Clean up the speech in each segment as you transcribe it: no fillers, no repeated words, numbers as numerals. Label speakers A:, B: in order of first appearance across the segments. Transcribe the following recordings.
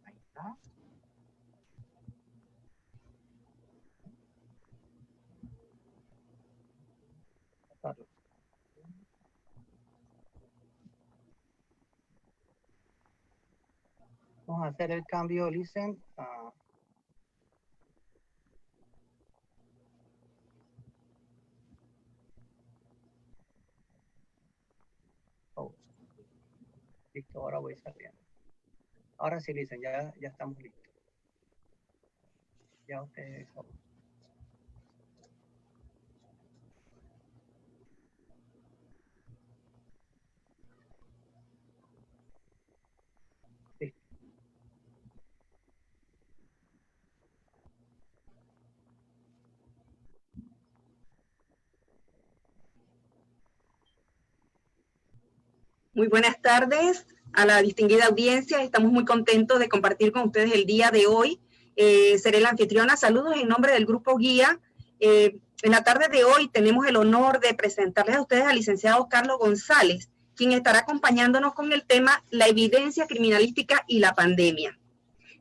A: Ahí está. Vamos a hacer el cambio, listen. Listo, ahora voy saliendo. Ahora sí, listen, ya estamos listos. Ya ustedes.
B: Muy buenas tardes a la distinguida audiencia. Estamos muy contentos de compartir con ustedes el día de hoy. Seré la anfitriona. Saludos en nombre del Grupo Guía. En la tarde de hoy tenemos el honor de presentarles a ustedes al licenciado Carlos González, quien estará acompañándonos con el tema La evidencia criminalística y la pandemia.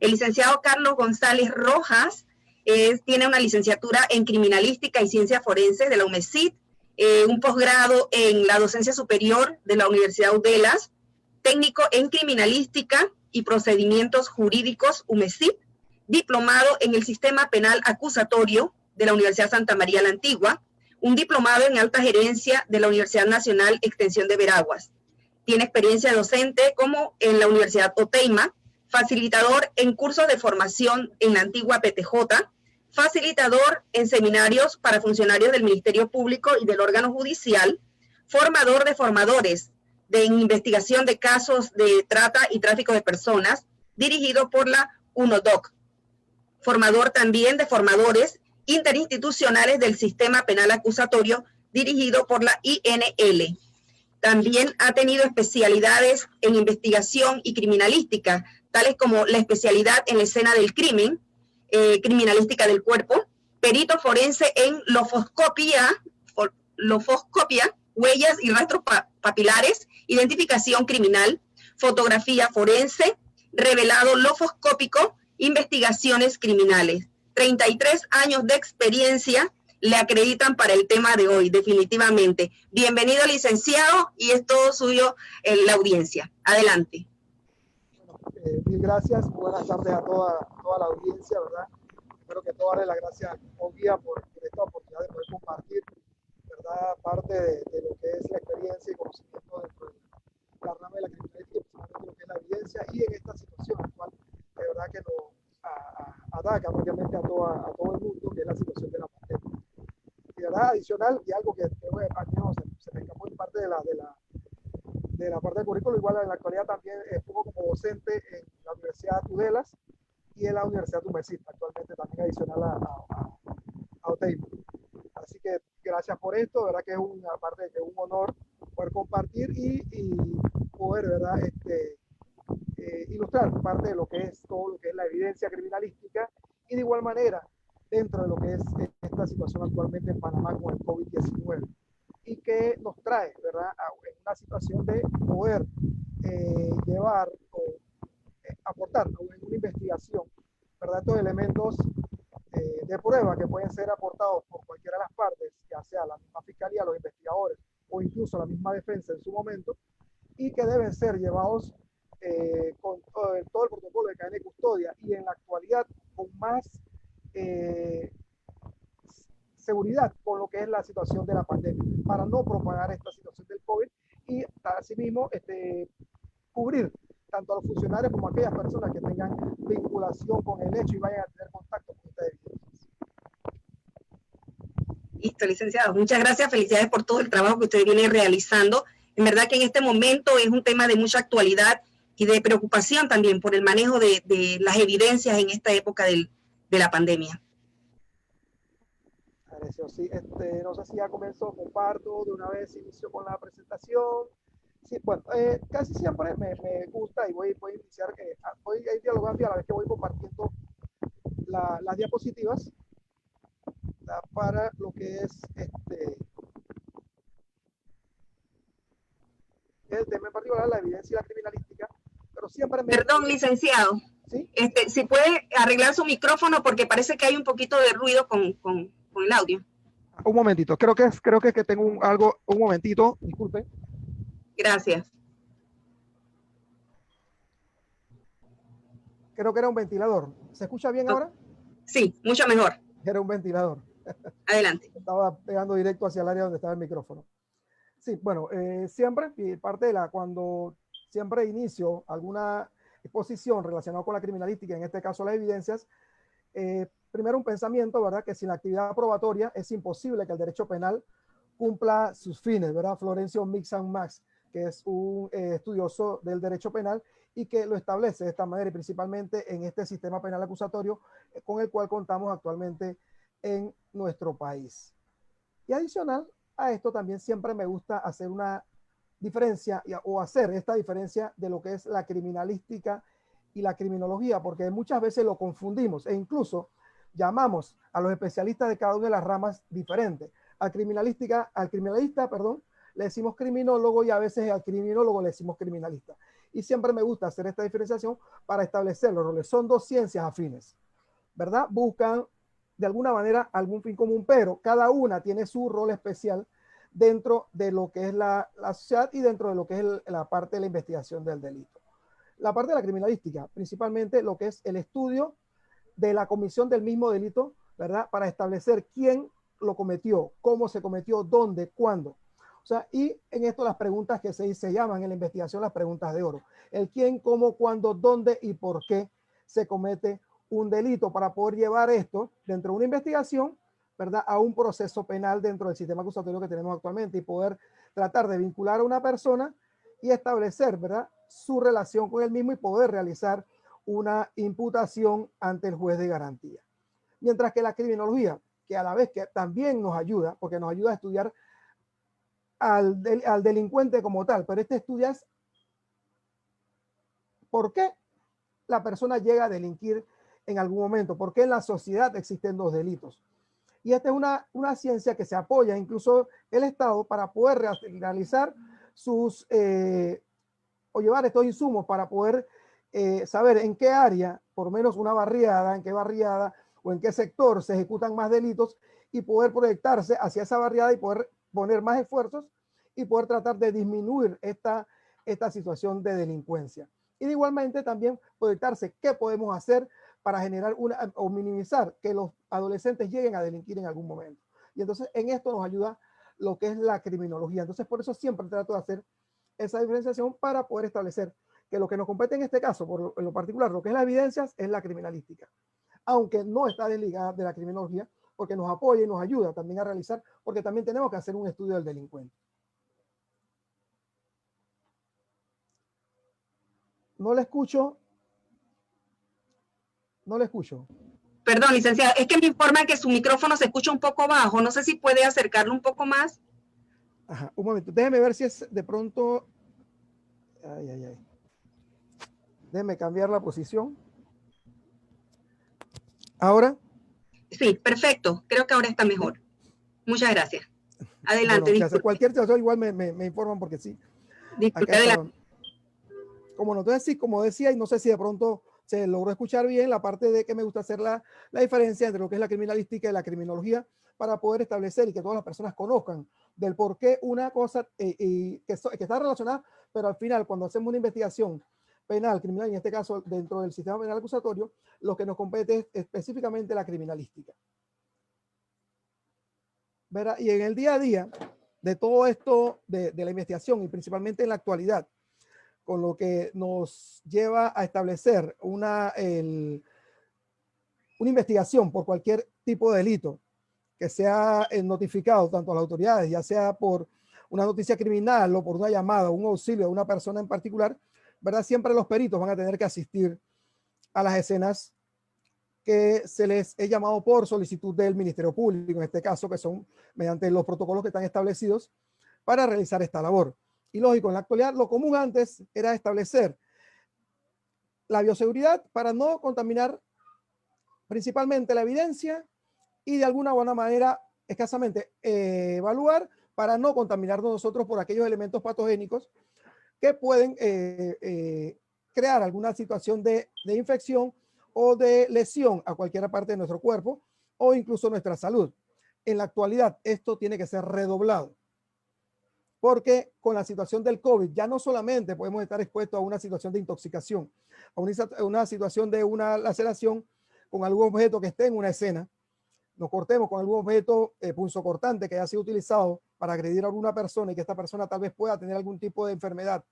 B: El licenciado Carlos González Rojas tiene una licenciatura en Criminalística y Ciencias Forenses de la UMESIT, un posgrado en la docencia superior de la Universidad Uddelas, técnico en Criminalística y Procedimientos Jurídicos UMESIT, diplomado en el Sistema Penal Acusatorio de la Universidad Santa María la Antigua, un diplomado en Alta Gerencia de la Universidad Nacional Extensión de Veraguas. Tiene experiencia docente como en la Universidad Oteima, facilitador en cursos de formación en la antigua PTJ, facilitador en seminarios para funcionarios del Ministerio Público y del órgano judicial, formador de formadores en investigación de casos de trata y tráfico de personas, dirigido por la UNODOC, formador también de formadores interinstitucionales del Sistema Penal Acusatorio, dirigido por la INL. También ha tenido especialidades en investigación y criminalística, tales como la especialidad en la escena del crimen, criminalística del cuerpo, perito forense en lofoscopia, huellas y rastros papilares, identificación criminal, fotografía forense, revelado lofoscópico, investigaciones criminales. 33 años de experiencia le acreditan para el tema de hoy, definitivamente. Bienvenido, licenciado, y es todo suyo en la audiencia. Adelante.
C: Bueno, mil gracias. Buenas tardes a toda la audiencia, ¿verdad? Espero que todas las gracias a Guía por esta oportunidad de poder compartir, ¿verdad? Parte de lo que es la experiencia y conocimiento dentro de la rama de la criminalística, principalmente lo que es la evidencia, y en esta situación actual, de verdad que nos ataca obviamente a todo el mundo, que es la situación de la pandemia. Y verdad, adicional, y algo que se me escapó en parte de la parte del currículo, igual en la actualidad también estuvo como docente en la Universidad Uddelas y en la Universidad UMESIT, actualmente también adicional a Oteima. Así que gracias por esto, verdad que es una parte de que es un honor poder compartir y poder, verdad, ilustrar parte de lo que es todo lo que es la evidencia criminalística y de igual manera dentro de lo que es esta situación actualmente en Panamá con el COVID-19 y que nos trae, ¿verdad?, en una situación de poder llevar o aportar en una investigación, ¿verdad?, estos elementos de prueba que pueden ser aportados por cualquiera de las partes, ya sea la misma fiscalía, los investigadores o incluso la misma defensa en su momento, y que deben ser llevados con todo el protocolo de cadena y custodia y en la actualidad con más seguridad con lo que es la situación de la pandemia, para no propagar esta situación del COVID y asimismo cubrir tanto a los funcionarios como a aquellas personas que tengan vinculación con el hecho y vayan a tener contacto con estas evidencias.
B: Listo, licenciado. Muchas gracias. Felicidades por todo el trabajo que usted viene realizando. En verdad que en este momento es un tema de mucha actualidad y de preocupación también por el manejo de las evidencias en esta época de la pandemia.
C: Sí, no sé si ya comenzó, comparto, de una vez inicio con la presentación. Sí, bueno, casi siempre me gusta y voy a iniciar, voy a ir dialogando y a la vez que voy compartiendo las diapositivas, ¿verdad? Para lo que es el tema en particular, la evidencia y la criminalística, pero siempre
B: Perdón, licenciado.
C: ¿sí?
B: Si puede arreglar su micrófono porque parece que hay un poquito de ruido con el audio.
C: Un momentito, creo que tengo un momentito, disculpe.
B: Gracias.
C: Creo que era un ventilador. ¿Se escucha bien ahora?
B: Sí, mucho mejor.
C: Era un ventilador.
B: Adelante.
C: Estaba pegando directo hacia el área donde estaba el micrófono. Sí, bueno, siempre, parte de cuando siempre inicio alguna exposición relacionada con la criminalística, en este caso las evidencias, primero un pensamiento, ¿verdad? Que sin la actividad probatoria es imposible que el derecho penal cumpla sus fines, ¿verdad? Florencio Mix-Max, que es un estudioso del derecho penal y que lo establece de esta manera y principalmente en este sistema penal acusatorio con el cual contamos actualmente en nuestro país. Y adicional a esto también siempre me gusta hacer una diferencia o hacer esta diferencia de lo que es la criminalística y la criminología, porque muchas veces lo confundimos e incluso llamamos a los especialistas de cada una de las ramas diferentes. Al criminalista, perdón, le decimos criminólogo y a veces al criminólogo le decimos criminalista. Y siempre me gusta hacer esta diferenciación para establecer los roles. Son dos ciencias afines, ¿verdad? Buscan de alguna manera algún fin común, pero cada una tiene su rol especial dentro de lo que es la sociedad y dentro de lo que es la parte de la investigación del delito. La parte de la criminalística, principalmente lo que es el estudio de la comisión del mismo delito, ¿verdad? Para establecer quién lo cometió, cómo se cometió, dónde, cuándo. O sea, y en esto las preguntas que se llaman en la investigación las preguntas de oro. El quién, cómo, cuándo, dónde y por qué se comete un delito para poder llevar esto dentro de una investigación, ¿verdad? A un proceso penal dentro del sistema acusatorio que tenemos actualmente y poder tratar de vincular a una persona y establecer, ¿verdad? Su relación con el mismo y poder realizar una imputación ante el juez de garantía. Mientras que la criminología, que a la vez que también nos ayuda, porque nos ayuda a estudiar al delincuente como tal, pero este estudia es por qué la persona llega a delinquir en algún momento, por qué en la sociedad existen dos delitos. Y esta es una ciencia que se apoya incluso el Estado para poder realizar sus o llevar estos insumos para poder saber en qué área, por lo menos una barriada, en qué barriada o en qué sector se ejecutan más delitos y poder proyectarse hacia esa barriada y poder poner más esfuerzos y poder tratar de disminuir esta situación de delincuencia. Y de igualmente también proyectarse qué podemos hacer para generar o minimizar que los adolescentes lleguen a delinquir en algún momento. Y entonces en esto nos ayuda lo que es la criminología. Entonces por eso siempre trato de hacer esa diferenciación para poder establecer que lo que nos compete en este caso, en lo particular, lo que es las evidencias, es la criminalística. Aunque no está desligada de la criminología, porque nos apoya y nos ayuda también a realizar, porque también tenemos que hacer un estudio del delincuente. No le escucho. No le escucho.
B: Perdón, licenciado, es que me informan que su micrófono se escucha un poco bajo. No sé si puede acercarlo un poco más.
C: Ajá, un momento. Déjeme ver si es de pronto. Ay, ay, ay. Déjeme cambiar la posición. ¿Ahora?
B: Sí, perfecto. Creo que ahora está mejor. Muchas gracias. Adelante,
C: Bueno,
B: disculpe.
C: cualquier situación igual me informan porque sí.
B: Disculpe,
C: Acá
B: adelante.
C: como no, entonces sí, como decía, y no sé si de pronto se logró escuchar bien la parte de que me gusta hacer la diferencia entre lo que es la criminalística y la criminología para poder establecer y que todas las personas conozcan del por qué una cosa que está relacionada, pero al final cuando hacemos una investigación penal, criminal, en este caso dentro del sistema penal acusatorio, lo que nos compete es específicamente la criminalística. ¿Verdad? Y en el día a día de todo esto de la investigación y principalmente en la actualidad, con lo que nos lleva a establecer una investigación por cualquier tipo de delito que sea notificado tanto a las autoridades, ya sea por una noticia criminal o por una llamada, un auxilio a una persona en particular, ¿verdad? Siempre los peritos van a tener que asistir a las escenas que se les es llamado por solicitud del Ministerio Público, en este caso, que son mediante los protocolos que están establecidos para realizar esta labor. ilógico en la actualidad. Lo común antes era establecer la bioseguridad para no contaminar principalmente la evidencia y de alguna buena manera escasamente evaluar para no contaminarnos nosotros por aquellos elementos patogénicos que pueden crear alguna situación de infección o de lesión a cualquier parte de nuestro cuerpo o incluso nuestra salud. En la actualidad esto tiene que ser redoblado, porque con la situación del COVID ya no solamente podemos estar expuestos a una situación de intoxicación, a una situación de una laceración con algún objeto que esté en una escena, nos cortemos con algún objeto punzocortante que haya sido utilizado para agredir a alguna persona y que esta persona tal vez pueda tener algún tipo de enfermedad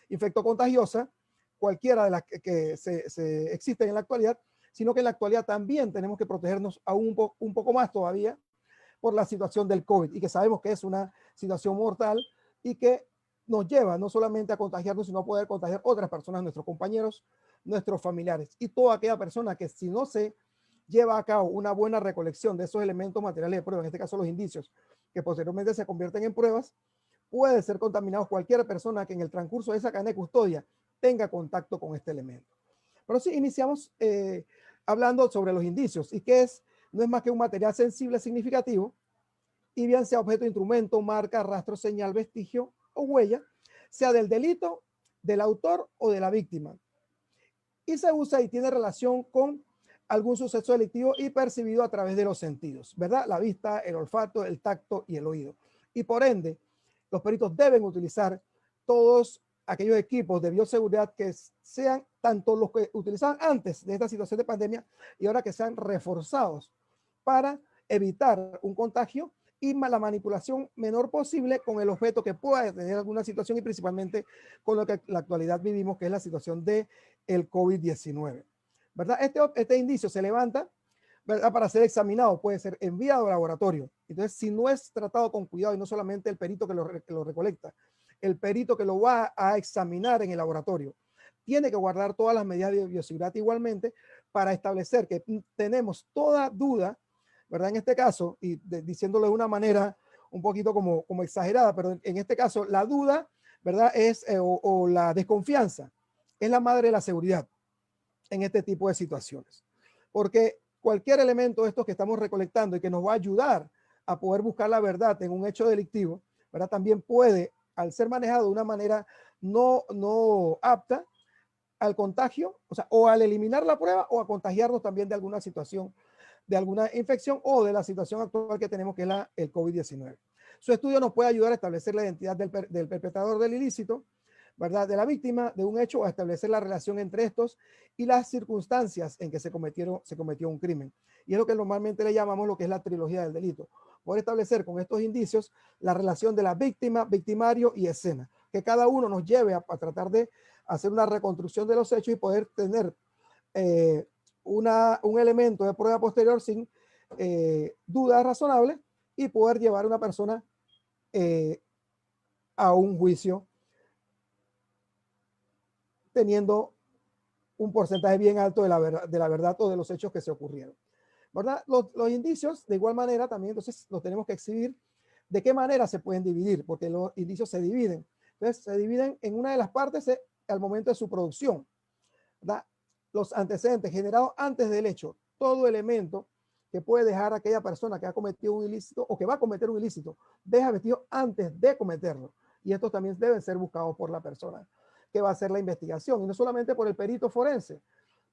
C: infectocontagiosa, cualquiera de las que se existen en la actualidad, sino que en la actualidad también tenemos que protegernos aún un poco más todavía por la situación del COVID y que sabemos que es una situación mortal y que nos lleva no solamente a contagiarnos, sino a poder contagiar otras personas, nuestros compañeros, nuestros familiares y toda aquella persona que si no se lleva a cabo una buena recolección de esos elementos materiales de prueba, en este caso los indicios, que posteriormente se convierten en pruebas, puede ser contaminado cualquier persona que en el transcurso de esa cadena de custodia tenga contacto con este elemento. Pero sí, iniciamos hablando sobre los indicios y que no es más que un material sensible significativo, y bien sea objeto, instrumento, marca, rastro, señal, vestigio o huella, sea del delito, del autor o de la víctima. Y se usa y tiene relación con algún suceso delictivo y percibido a través de los sentidos, ¿verdad? La vista, el olfato, el tacto y el oído. Y por ende, los peritos deben utilizar todos aquellos equipos de bioseguridad que sean tanto los que utilizaban antes de esta situación de pandemia y ahora que sean reforzados para evitar un contagio y la manipulación menor posible con el objeto que pueda tener alguna situación y principalmente con lo que en la actualidad vivimos, que es la situación de el COVID-19. ¿Verdad? Este indicio se levanta, ¿verdad?, para ser examinado, puede ser enviado al laboratorio. Entonces, si no es tratado con cuidado y no solamente el perito que lo recolecta, el perito que lo va a examinar en el laboratorio, tiene que guardar todas las medidas de bioseguridad igualmente para establecer que tenemos toda duda, ¿verdad? En este caso, y diciéndolo de una manera un poquito como exagerada, pero en este caso la duda, ¿verdad?, es o la desconfianza es la madre de la seguridad en este tipo de situaciones. Porque cualquier elemento de estos que estamos recolectando y que nos va a ayudar a poder buscar la verdad en un hecho delictivo, ¿verdad?, también puede, al ser manejado de una manera no apta al contagio, o sea, o al eliminar la prueba o a contagiarnos también de alguna situación, de alguna infección o de la situación actual que tenemos, que es el COVID-19. Su estudio nos puede ayudar a establecer la identidad del perpetrador del ilícito, ¿verdad?, de la víctima de un hecho, o a establecer la relación entre estos y las circunstancias en que se cometió un crimen. Y es lo que normalmente le llamamos lo que es la trilogía del delito. Poder establecer con estos indicios la relación de la víctima, victimario y escena, que cada uno nos lleve a tratar de hacer una reconstrucción de los hechos y poder tener un elemento de prueba posterior sin duda razonable y poder llevar a una persona a un juicio teniendo un porcentaje bien alto de la verdad o de los hechos que se ocurrieron, ¿verdad? Los indicios, de igual manera, también entonces los tenemos que exhibir. ¿De qué manera se pueden dividir? Porque los indicios se dividen. Entonces, se dividen en una de las partes al momento de su producción, ¿verdad? Los antecedentes generados antes del hecho, todo elemento que puede dejar a aquella persona que ha cometido un ilícito o que va a cometer un ilícito, deja vestido antes de cometerlo. Y estos también deben ser buscados por la persona que va a hacer la investigación, y no solamente por el perito forense,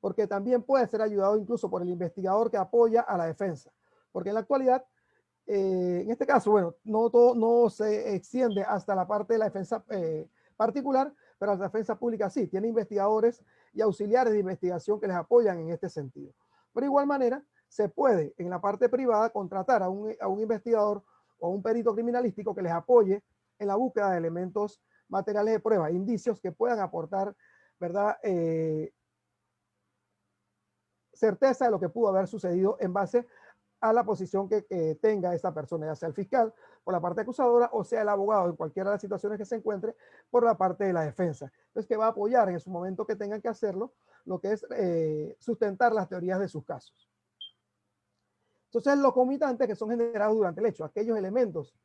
C: porque también puede ser ayudado incluso por el investigador que apoya a la defensa, porque en la actualidad, en este caso, bueno, no se extiende hasta la parte de la defensa particular, pero la defensa pública sí, tiene investigadores y auxiliares de investigación que les apoyan en este sentido. Pero de igual manera, se puede en la parte privada contratar a un investigador o un perito criminalístico que les apoye en la búsqueda de elementos materiales de prueba, indicios que puedan aportar, ¿verdad?, certeza de lo que pudo haber sucedido en base a la posición que tenga esa persona, ya sea el fiscal por la parte acusadora o sea el abogado en cualquiera de las situaciones que se encuentre por la parte de la defensa. Entonces, que va a apoyar en su momento que tengan que hacerlo, lo que es sustentar las teorías de sus casos. Entonces, los comitantes que son generados durante el hecho, aquellos elementos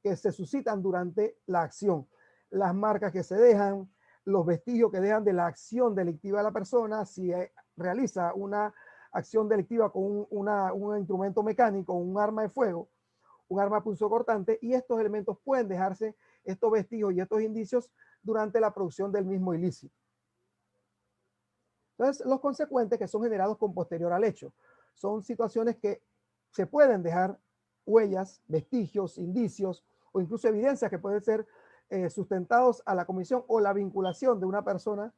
C: que se suscitan durante la acción. las marcas que se dejan, los vestigios que dejan de la acción delictiva de la persona, si realiza una acción delictiva con un instrumento mecánico, un arma de fuego, un arma punzocortante, y estos elementos pueden dejarse, estos vestigios y estos indicios, durante la producción del mismo ilícito. Entonces, los consecuentes que son generados con posterior al hecho son situaciones que se pueden dejar huellas, vestigios, indicios o incluso evidencias que pueden ser sustentados a la comisión o la vinculación de una persona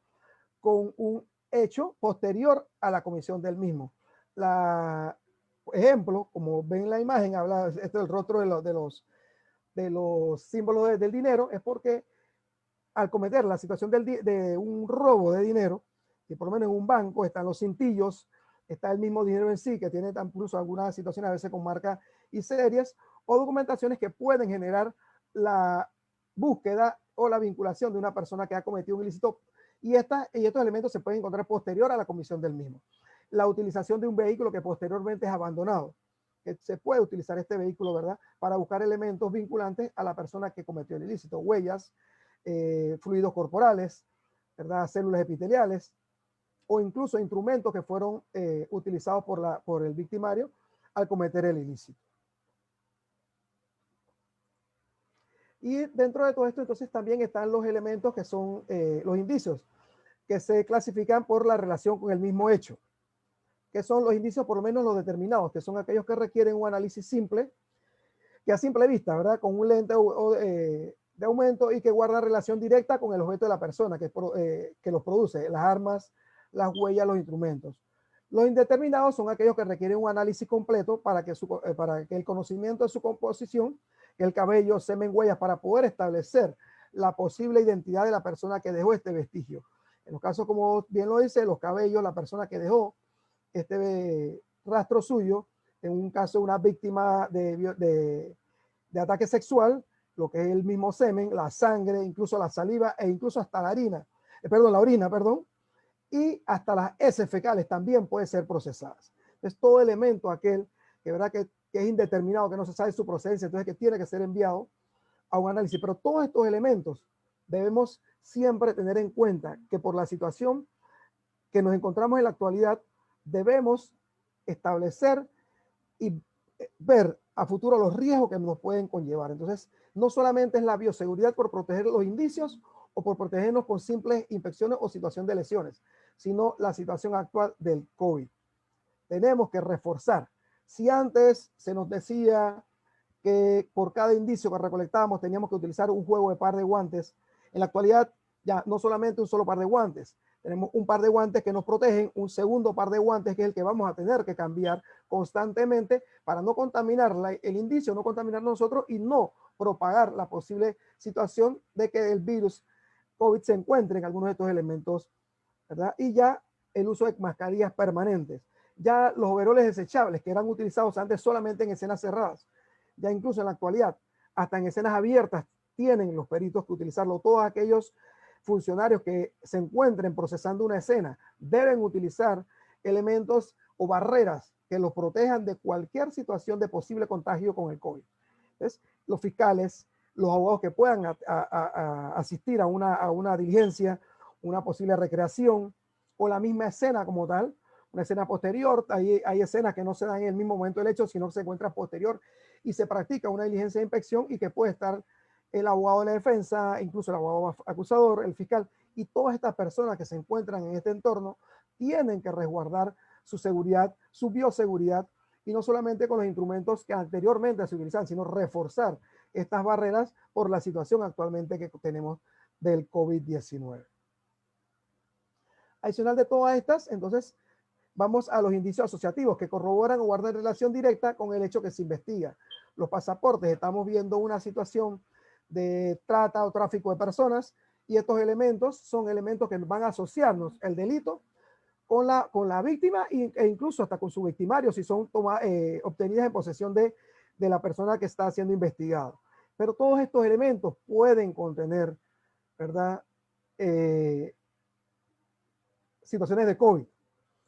C: con un hecho posterior a la comisión del mismo. Ejemplo, como ven en la imagen, habla esto del rostro de los símbolos del dinero, es porque al cometer la situación de un robo de dinero, que por lo menos en un banco están los cintillos, está el mismo dinero en sí, que tiene incluso algunas situaciones a veces con marcas y series, o documentaciones que pueden generar la búsqueda o la vinculación de una persona que ha cometido un ilícito, y estos elementos se pueden encontrar posterior a la comisión del mismo. La utilización de un vehículo que posteriormente es abandonado, que se puede utilizar este vehículo, ¿verdad?, para buscar elementos vinculantes a la persona que cometió el ilícito, huellas, fluidos corporales, ¿verdad?, células epiteliales, o incluso instrumentos que fueron utilizados por el victimario al cometer el ilícito. Y dentro de todo esto, entonces, también están los elementos que son los indicios, que se clasifican por la relación con el mismo hecho, que son los indicios, por lo menos los determinados, que son aquellos que requieren un análisis simple, que a simple vista, ¿verdad?, con un lente de aumento y que guarda relación directa con el objeto de la persona que los produce, las armas, las huellas, los instrumentos. Los indeterminados son aquellos que requieren un análisis completo para que el conocimiento de su composición, el cabello, semen, huellas, para poder establecer la posible identidad de la persona que dejó este vestigio. En los casos, como bien lo dice, los cabellos, la persona que dejó este rastro suyo, en un caso una víctima de ataque sexual, lo que es el mismo semen, la sangre, incluso la saliva e incluso hasta la orina, y hasta las heces fecales también pueden ser procesadas. Es todo elemento aquel que, ¿verdad?, que es indeterminado, que no se sabe su procedencia, entonces que tiene que ser enviado a un análisis. Pero todos estos elementos debemos siempre tener en cuenta que por la situación que nos encontramos en la actualidad, debemos establecer y ver a futuro los riesgos que nos pueden conllevar. Entonces, no solamente es la bioseguridad por proteger los indicios o por protegernos con simples infecciones o situación de lesiones, sino la situación actual del COVID. Tenemos que reforzar. Si antes se nos decía que por cada indicio que recolectábamos teníamos que utilizar un juego de par de guantes, en la actualidad ya no solamente un solo par de guantes, tenemos un par de guantes que nos protegen, un segundo par de guantes que es el que vamos a tener que cambiar constantemente para no contaminar el indicio, no contaminar nosotros y no propagar la posible situación de que el virus COVID se encuentre en algunos de estos elementos, ¿verdad? Y ya el uso de mascarillas permanentes, ya los overoles desechables que eran utilizados antes solamente en escenas cerradas, ya incluso en la actualidad, hasta en escenas abiertas tienen los peritos que utilizarlo. Todos aquellos funcionarios que se encuentren procesando una escena deben utilizar elementos o barreras que los protejan de cualquier situación de posible contagio con el COVID. Entonces, los fiscales, los abogados que puedan asistir a una diligencia, una posible recreación o la misma escena como tal, una escena posterior, hay escenas que no se dan en el mismo momento del hecho, sino que se encuentran posterior y se practica una diligencia de inspección y que puede estar el abogado de la defensa, incluso el abogado acusador, el fiscal, y todas estas personas que se encuentran en este entorno tienen que resguardar su seguridad, su bioseguridad, y no solamente con los instrumentos que anteriormente se utilizaban, sino reforzar estas barreras por la situación actualmente que tenemos del COVID-19. Adicional de todas estas, entonces, vamos a los indicios asociativos que corroboran o guardan relación directa con el hecho que se investiga. Los pasaportes, estamos viendo una situación de trata o tráfico de personas y estos elementos son elementos que van a asociarnos el delito con la víctima e incluso hasta con su victimario si son obtenidas en posesión de la persona que está siendo investigada. Pero todos estos elementos pueden contener, ¿verdad?, situaciones de COVID.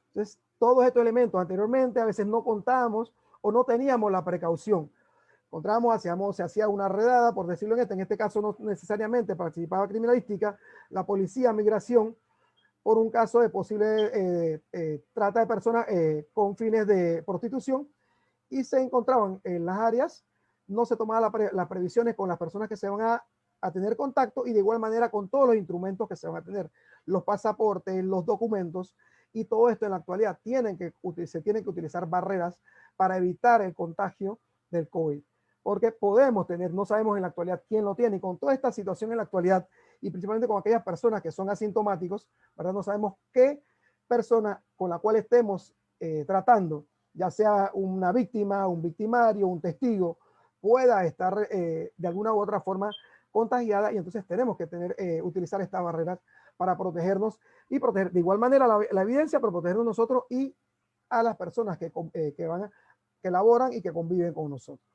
C: Entonces, todos estos elementos anteriormente a veces no contábamos o no teníamos la precaución. encontrábamos, se hacía una redada, por decirlo en este caso no necesariamente participaba criminalística, la policía, migración, por un caso de posible trata de personas con fines de prostitución, y se encontraban en las áreas, no se tomaban las previsiones con las personas que se van a tener contacto, y de igual manera con todos los instrumentos que se van a tener, los pasaportes, los documentos, y todo esto en la actualidad se tienen que utilizar barreras para evitar el contagio del COVID, porque podemos tener, no sabemos en la actualidad quién lo tiene, y con toda esta situación en la actualidad, y principalmente con aquellas personas que son asintomáticos, ¿verdad? No sabemos qué persona con la cual estemos tratando, ya sea una víctima, un victimario, un testigo, pueda estar de alguna u otra forma contagiada, y entonces tenemos que utilizar estas barreras para protegernos y proteger de igual manera la evidencia, pero protegernos nosotros y a las personas que laboran y que conviven con nosotros.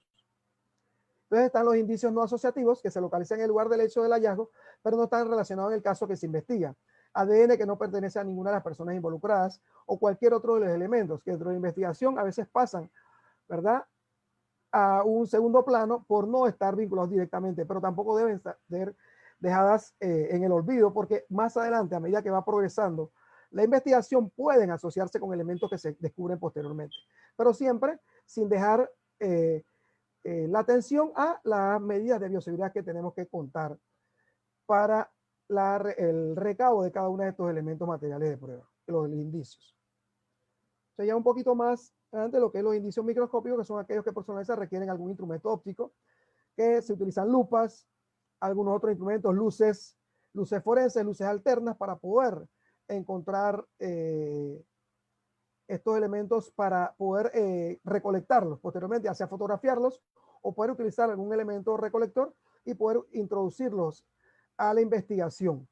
C: Entonces están los indicios no asociativos que se localizan en el lugar del hecho del hallazgo, pero no están relacionados en el caso que se investiga. ADN que no pertenece a ninguna de las personas involucradas o cualquier otro de los elementos que dentro de la investigación a veces pasan, ¿verdad?, a un segundo plano por no estar vinculados directamente, pero tampoco deben ser dejadas en el olvido, porque más adelante, a medida que va progresando la investigación, pueden asociarse con elementos que se descubren posteriormente, pero siempre sin dejar la atención a las medidas de bioseguridad que tenemos que contar para el recaudo de cada uno de estos elementos materiales de prueba, los indicios. Entonces ya un poquito más adelante lo que es los indicios microscópicos, que son aquellos que por su naturaleza requieren algún instrumento óptico, que se utilizan lupas, algunos otros instrumentos, luces forenses, luces alternas, para poder encontrar estos elementos, para poder recolectarlos posteriormente, ya sea fotografiarlos o poder utilizar algún elemento recolector y poder introducirlos a la investigación,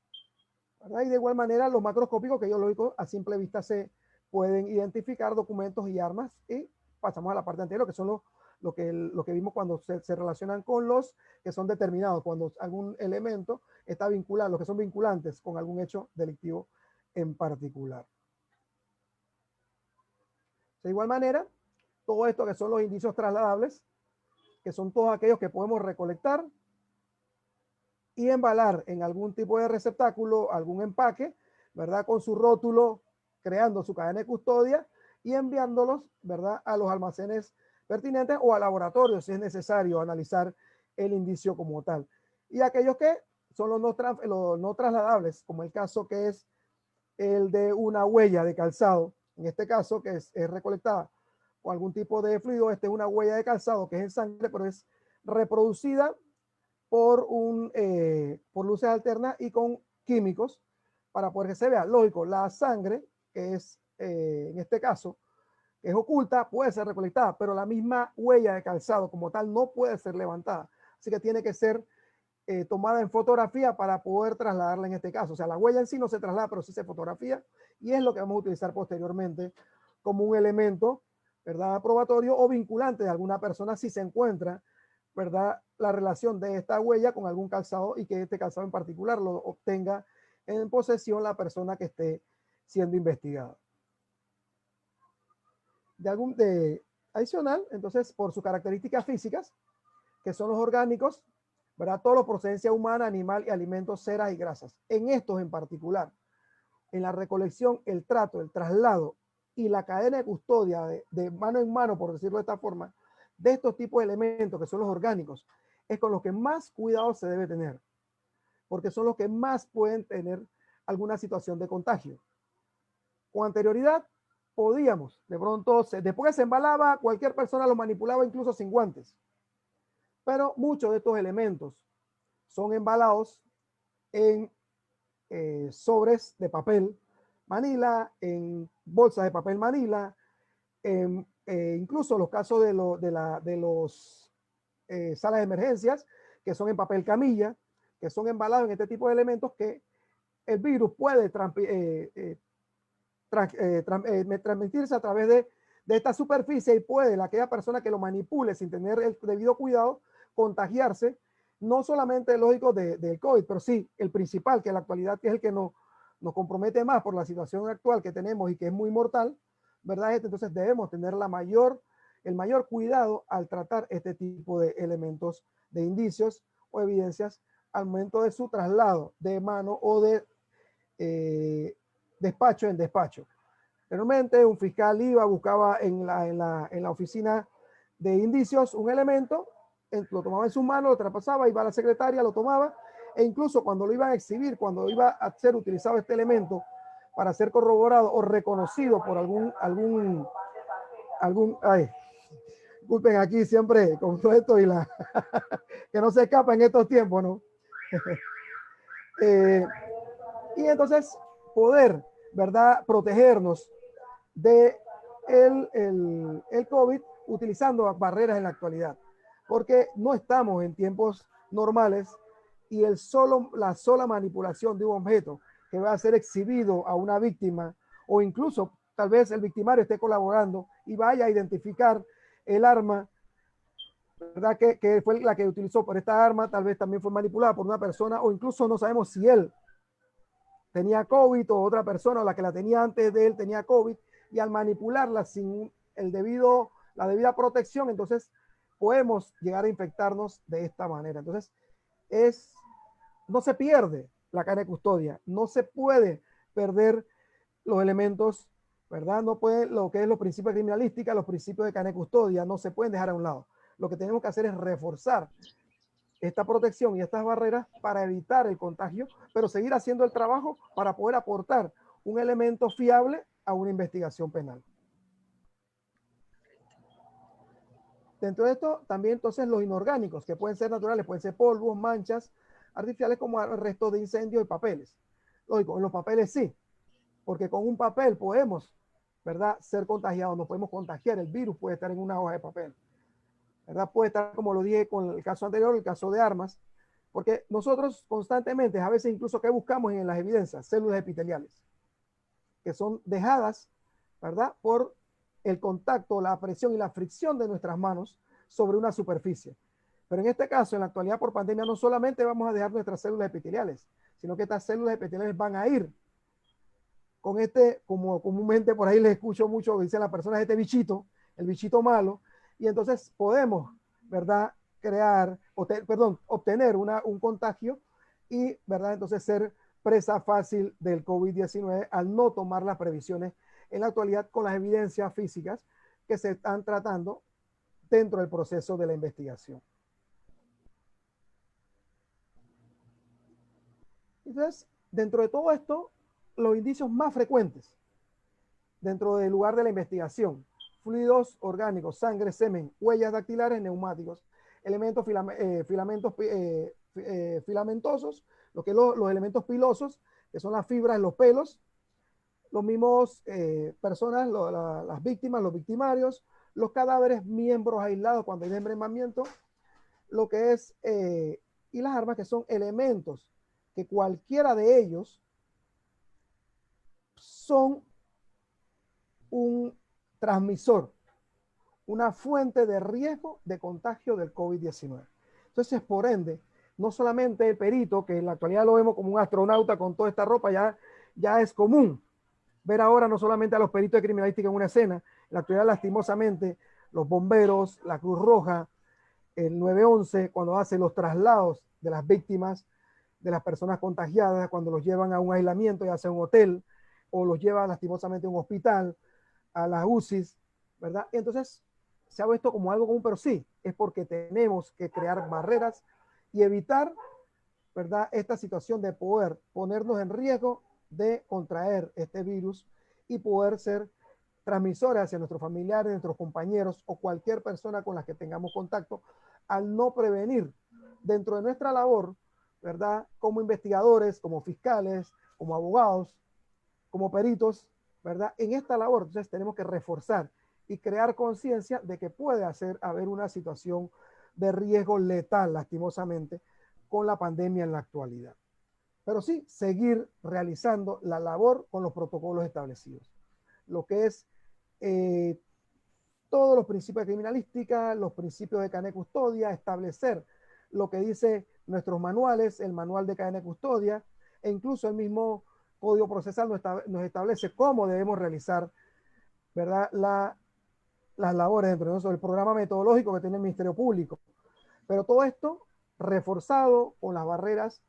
C: ¿verdad? Y de igual manera los macroscópicos, que ellos lógico a simple vista se pueden identificar documentos y armas, y pasamos a la parte anterior, que son lo que vimos cuando se relacionan con los que son determinados, cuando algún elemento está vinculado, los que son vinculantes con algún hecho delictivo en particular. De igual manera, todo esto que son los indicios trasladables, que son todos aquellos que podemos recolectar y embalar en algún tipo de receptáculo, algún empaque, ¿verdad?, con su rótulo, creando su cadena de custodia y enviándolos, ¿verdad?, a los almacenes pertinentes o a laboratorios si es necesario analizar el indicio como tal. Y aquellos que son los no trasladables, como el caso que es el de una huella de calzado, en este caso que es recolectada con algún tipo de fluido. Este es una huella de calzado que es en sangre, pero es reproducida por luces alternas y con químicos para poder que se vea. Lógico, la sangre, que es en este caso, es oculta, puede ser recolectada, pero la misma huella de calzado como tal no puede ser levantada. Así que tiene que ser tomada en fotografía para poder trasladarla en este caso. O sea, la huella en sí no se traslada, pero sí se fotografía, y es lo que vamos a utilizar posteriormente como un elemento, ¿verdad?, probatorio o vinculante de alguna persona si se encuentra, ¿verdad?, la relación de esta huella con algún calzado, y que este calzado en particular lo obtenga en posesión la persona que esté siendo investigada. Adicional, entonces, por sus características físicas, que son los orgánicos, ¿verdad?, todos los procedencia humana, animal y alimentos, ceras y grasas. En estos en particular, en la recolección, el trato, el traslado y la cadena de custodia de mano en mano, por decirlo de esta forma, de estos tipos de elementos que son los orgánicos, es con los que más cuidado se debe tener, porque son los que más pueden tener alguna situación de contagio. Con anterioridad podíamos, de pronto, después que se embalaba, cualquier persona lo manipulaba incluso sin guantes, pero muchos de estos elementos son embalados en sobres de papel manila, en bolsas de papel manila, incluso los casos de los salas de emergencias, que son en papel camilla, que son embalados en este tipo de elementos que el virus puede transmitirse a través de esta superficie, y puede aquella persona que lo manipule sin tener el debido cuidado contagiarse, no solamente lógico del COVID, pero sí el principal, que en la actualidad, que es el que nos compromete más por la situación actual que tenemos y que es muy mortal, ¿verdad? Entonces debemos tener la mayor el mayor cuidado al tratar este tipo de elementos, de indicios o evidencias al momento de su traslado de mano o de despacho en despacho. Realmente un fiscal iba, buscaba en la oficina de indicios un elemento, lo tomaba en sus manos, lo traspasaba, iba a la secretaria, lo tomaba, e incluso cuando lo iban a exhibir, cuando iba a ser utilizado este elemento para ser corroborado o reconocido por ay, disculpen aquí siempre con todo esto y la que no se escapa en estos tiempos, ¿no? Y entonces poder, ¿verdad?, protegernos de el COVID utilizando barreras en la actualidad, porque no estamos en tiempos normales y la sola manipulación de un objeto que va a ser exhibido a una víctima, o incluso tal vez el victimario esté colaborando y vaya a identificar el arma, ¿verdad?, que fue la que utilizó. Por esta arma tal vez también fue manipulada por una persona, o incluso no sabemos si él tenía COVID o otra persona o la que la tenía antes de él tenía COVID, y al manipularla sin la debida protección, entonces podemos llegar a infectarnos de esta manera. Entonces, no se pierde la cadena de custodia, no se puede perder los elementos, ¿verdad? No puede, lo que es los principios de criminalística, los principios de cadena de custodia, no se pueden dejar a un lado. Lo que tenemos que hacer es reforzar esta protección y estas barreras para evitar el contagio, pero seguir haciendo el trabajo para poder aportar un elemento fiable a una investigación penal. Dentro de esto también entonces los inorgánicos, que pueden ser naturales, pueden ser polvos, manchas artificiales como restos de incendio y papeles. Lógico, en los papeles sí, porque con un papel podemos, ¿verdad?, ser contagiados, nos podemos contagiar, el virus puede estar en una hoja de papel, ¿verdad? Puede estar, como lo dije con el caso anterior, el caso de armas, porque nosotros constantemente, a veces incluso que buscamos en las evidencias, células epiteliales, que son dejadas, ¿verdad?, por el contacto, la presión y la fricción de nuestras manos sobre una superficie. Pero en este caso, en la actualidad por pandemia, no solamente vamos a dejar nuestras células epiteliales, sino que estas células epiteliales van a ir con como comúnmente por ahí les escucho mucho, dicen las personas, este bichito, el bichito malo, y entonces podemos, ¿verdad?, obtener un contagio y, ¿verdad?, entonces ser presa fácil del COVID-19 al no tomar las previsiones en la actualidad con las evidencias físicas que se están tratando dentro del proceso de la investigación. Entonces, dentro de todo esto, los indicios más frecuentes dentro del lugar de la investigación: fluidos orgánicos, sangre, semen, huellas dactilares, neumáticos, elementos filamentosos, los elementos pilosos, que son las fibras, los pelos, los mismos personas, las víctimas, los victimarios, los cadáveres, miembros aislados cuando hay desmembramiento, lo que es, y las armas, que son elementos que cualquiera de ellos son un transmisor, una fuente de riesgo de contagio del COVID-19. Entonces, por ende, no solamente el perito, que en la actualidad lo vemos como un astronauta con toda esta ropa, ya es común ver ahora no solamente a los peritos de criminalística en una escena, en la actualidad lastimosamente los bomberos, la Cruz Roja, el 911, cuando hace los traslados de las víctimas, de las personas contagiadas, cuando los llevan a un aislamiento, ya sea un hotel, o los llevan lastimosamente a un hospital, a las UCIs, ¿verdad? Y entonces se ha visto como algo común, pero sí, es porque tenemos que crear barreras y evitar, ¿verdad?, esta situación de poder ponernos en riesgo de contraer este virus y poder ser transmisores hacia nuestros familiares, nuestros compañeros o cualquier persona con la que tengamos contacto, al no prevenir dentro de nuestra labor, ¿verdad?, como investigadores, como fiscales, como abogados, como peritos, ¿verdad? En esta labor, entonces, tenemos que reforzar y crear conciencia de que puede haber una situación de riesgo letal, lastimosamente, con la pandemia en la actualidad. Pero sí, seguir realizando la labor con los protocolos establecidos. Lo que es todos los principios de criminalística, los principios de cadena de custodia, establecer lo que dice nuestros manuales, el manual de cadena de custodia, e incluso el mismo Código Procesal nos establece cómo debemos realizar, ¿verdad?, las labores dentro de nosotros, el programa metodológico que tiene el Ministerio Público. Pero todo esto reforzado con las barreras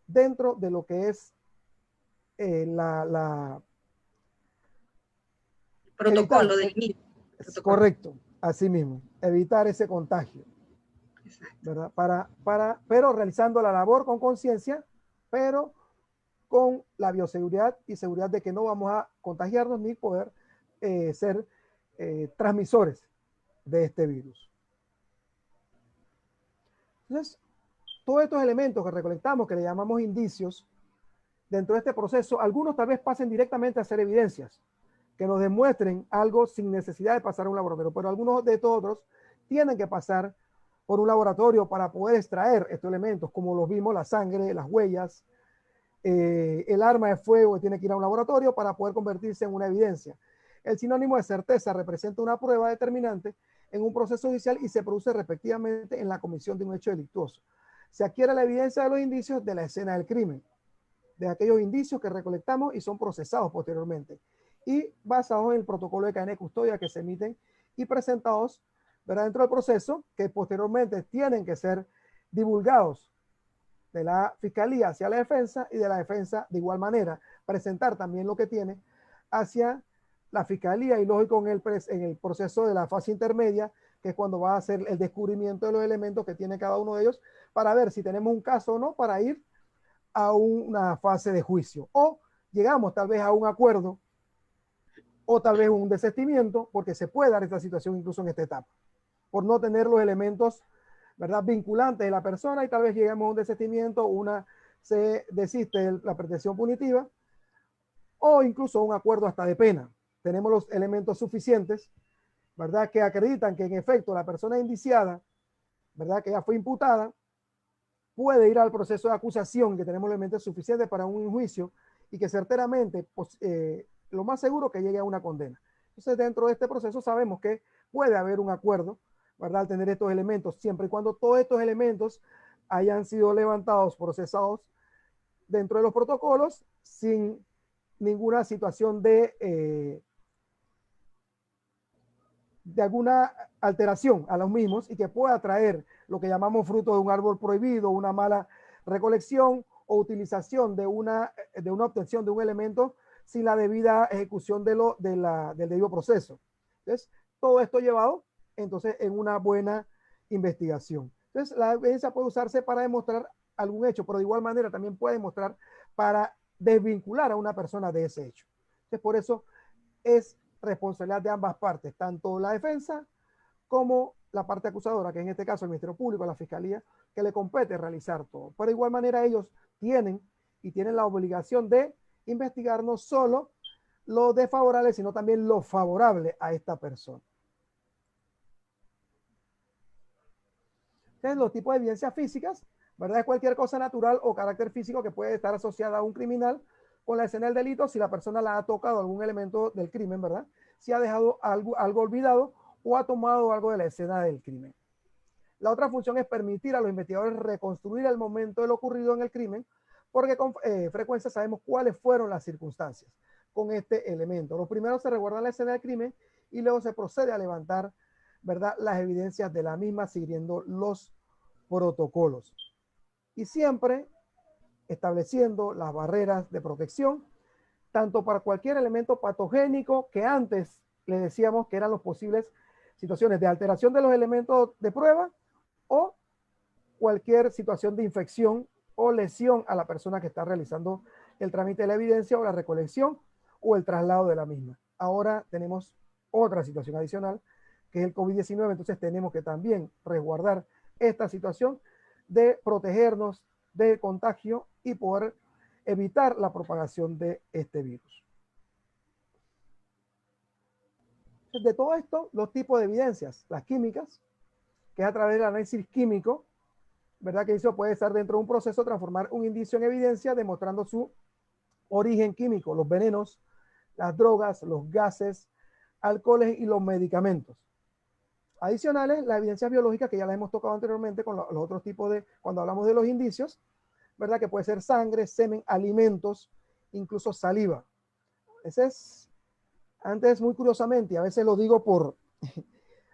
C: dentro de lo que es
B: Protocolo
C: evitar,
B: del MIT.
C: es correcto, así mismo, evitar ese contagio, ¿verdad? Pero realizando la labor con conciencia, pero con la bioseguridad y seguridad de que no vamos a contagiarnos ni poder ser transmisores de este virus. Entonces, todos estos elementos que recolectamos, que le llamamos indicios, dentro de este proceso, algunos tal vez pasen directamente a ser evidencias, que nos demuestren algo sin necesidad de pasar a un laboratorio, pero algunos de estos otros tienen que pasar por un laboratorio para poder extraer estos elementos, como los vimos, la sangre, las huellas, el arma de fuego que tiene que ir a un laboratorio para poder convertirse en una evidencia. El sinónimo de certeza representa una prueba determinante en un proceso judicial y se produce respectivamente en la comisión de un hecho delictuoso. Se adquiere la evidencia de los indicios de la escena del crimen, de aquellos indicios que recolectamos y son procesados posteriormente, y basados en el protocolo de cadena de custodia que se emiten y presentados, ¿verdad?, dentro del proceso, que posteriormente tienen que ser divulgados de la fiscalía hacia la defensa y de la defensa de igual manera, presentar también lo que tiene hacia la fiscalía y lógico en el proceso de la fase intermedia, que es cuando va a hacer el descubrimiento de los elementos que tiene cada uno de ellos para ver si tenemos un caso o no para ir a una fase de juicio o llegamos tal vez a un acuerdo o tal vez un desistimiento, porque se puede dar esta situación incluso en esta etapa, por no tener los elementos, ¿verdad?, vinculantes de la persona y tal vez lleguemos a un desistimiento, se desiste la pretensión punitiva o incluso un acuerdo hasta de pena. Tenemos los elementos suficientes, ¿verdad?, que acreditan que en efecto la persona indiciada, ¿verdad?, que ya fue imputada, puede ir al proceso de acusación, que tenemos elementos suficientes para un juicio y que certeramente, pues, lo más seguro que llegue a una condena. Entonces, dentro de este proceso sabemos que puede haber un acuerdo, ¿verdad?, al tener estos elementos, siempre y cuando todos estos elementos hayan sido levantados, procesados dentro de los protocolos, sin ninguna situación de alguna alteración a los mismos y que pueda traer lo que llamamos fruto de un árbol prohibido, una mala recolección o utilización de una obtención de un elemento sin la debida ejecución del debido proceso. Entonces, todo esto llevado entonces en una buena investigación. Entonces, la evidencia puede usarse para demostrar algún hecho, pero de igual manera también puede demostrar para desvincular a una persona de ese hecho. Entonces, por eso es responsabilidad de ambas partes, tanto la defensa como la parte acusadora, que en este caso el Ministerio Público, la Fiscalía, que le compete realizar todo. Pero de igual manera ellos tienen la obligación de investigar no solo lo desfavorable, sino también lo favorable a esta persona. Entonces, los tipos de evidencias físicas, ¿verdad?, es cualquier cosa natural o carácter físico que puede estar asociada a un criminal con la escena del delito, si la persona la ha tocado algún elemento del crimen, ¿verdad?, si ha dejado algo olvidado o ha tomado algo de la escena del crimen. La otra función es permitir a los investigadores reconstruir el momento de lo ocurrido en el crimen, porque con frecuencia sabemos cuáles fueron las circunstancias con este elemento. Lo primero se recuerda la escena del crimen y luego se procede a levantar, ¿verdad?, las evidencias de la misma siguiendo los protocolos. Y siempre estableciendo las barreras de protección, tanto para cualquier elemento patogénico que antes le decíamos que eran las posibles situaciones de alteración de los elementos de prueba o cualquier situación de infección o lesión a la persona que está realizando el trámite de la evidencia o la recolección o el traslado de la misma. Ahora tenemos otra situación adicional, que es el COVID-19, entonces tenemos que también resguardar esta situación de protegernos del contagio y poder evitar la propagación de este virus. De todo esto, los tipos de evidencias, las químicas, que es a través del análisis químico, ¿verdad?, que eso puede estar dentro de un proceso, transformar un indicio en evidencia, demostrando su origen químico, los venenos, las drogas, los gases, alcoholes y los medicamentos. Adicionales, las evidencias biológicas, que ya las hemos tocado anteriormente con los otros tipos de, cuando hablamos de los indicios, ¿verdad?, que puede ser sangre, semen, alimentos, incluso saliva. Ese es, antes muy curiosamente, y a veces lo digo por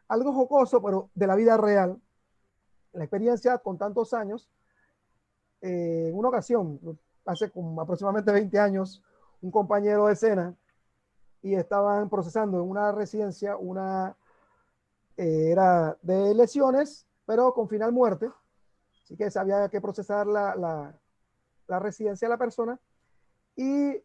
C: algo jocoso, pero de la vida real. La experiencia con tantos años, en una ocasión, hace como aproximadamente 20 años, un compañero de escena y estaban procesando en una residencia era de lesiones, pero con final muerte. Así que había que procesar la residencia de la persona y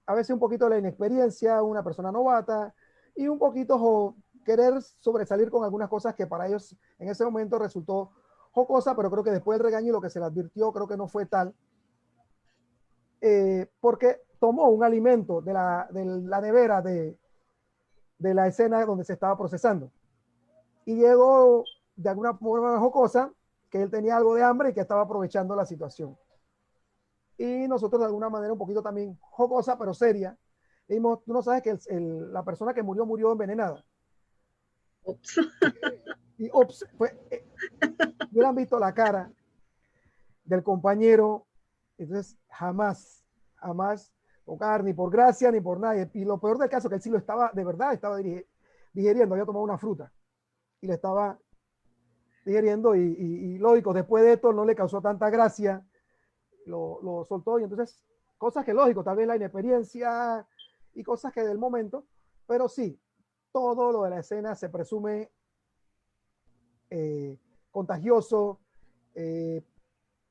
C: a veces un poquito la inexperiencia, una persona novata y un poquito querer sobresalir con algunas cosas que para ellos en ese momento resultó jocosa, pero creo que después del regaño y lo que se le advirtió creo que no fue tal, porque tomó un alimento de la nevera de la escena donde se estaba procesando y llegó de alguna forma jocosa que él tenía algo de hambre y que estaba aprovechando la situación. Y nosotros de alguna manera un poquito también jocosa, pero seria, dijimos, tú no sabes que la persona que murió envenenada.
B: Ups.
C: Y ops, hubieran visto la cara del compañero, entonces jamás tocar, ni por gracia, ni por nadie. Y lo peor del caso, que él sí lo estaba, de verdad, estaba digeriendo, había tomado una fruta y le estaba digeriendo y lógico, después de esto no le causó tanta gracia, lo soltó y entonces cosas que lógico, tal vez la inexperiencia y cosas que del momento, pero sí, todo lo de la escena se presume contagioso, eh,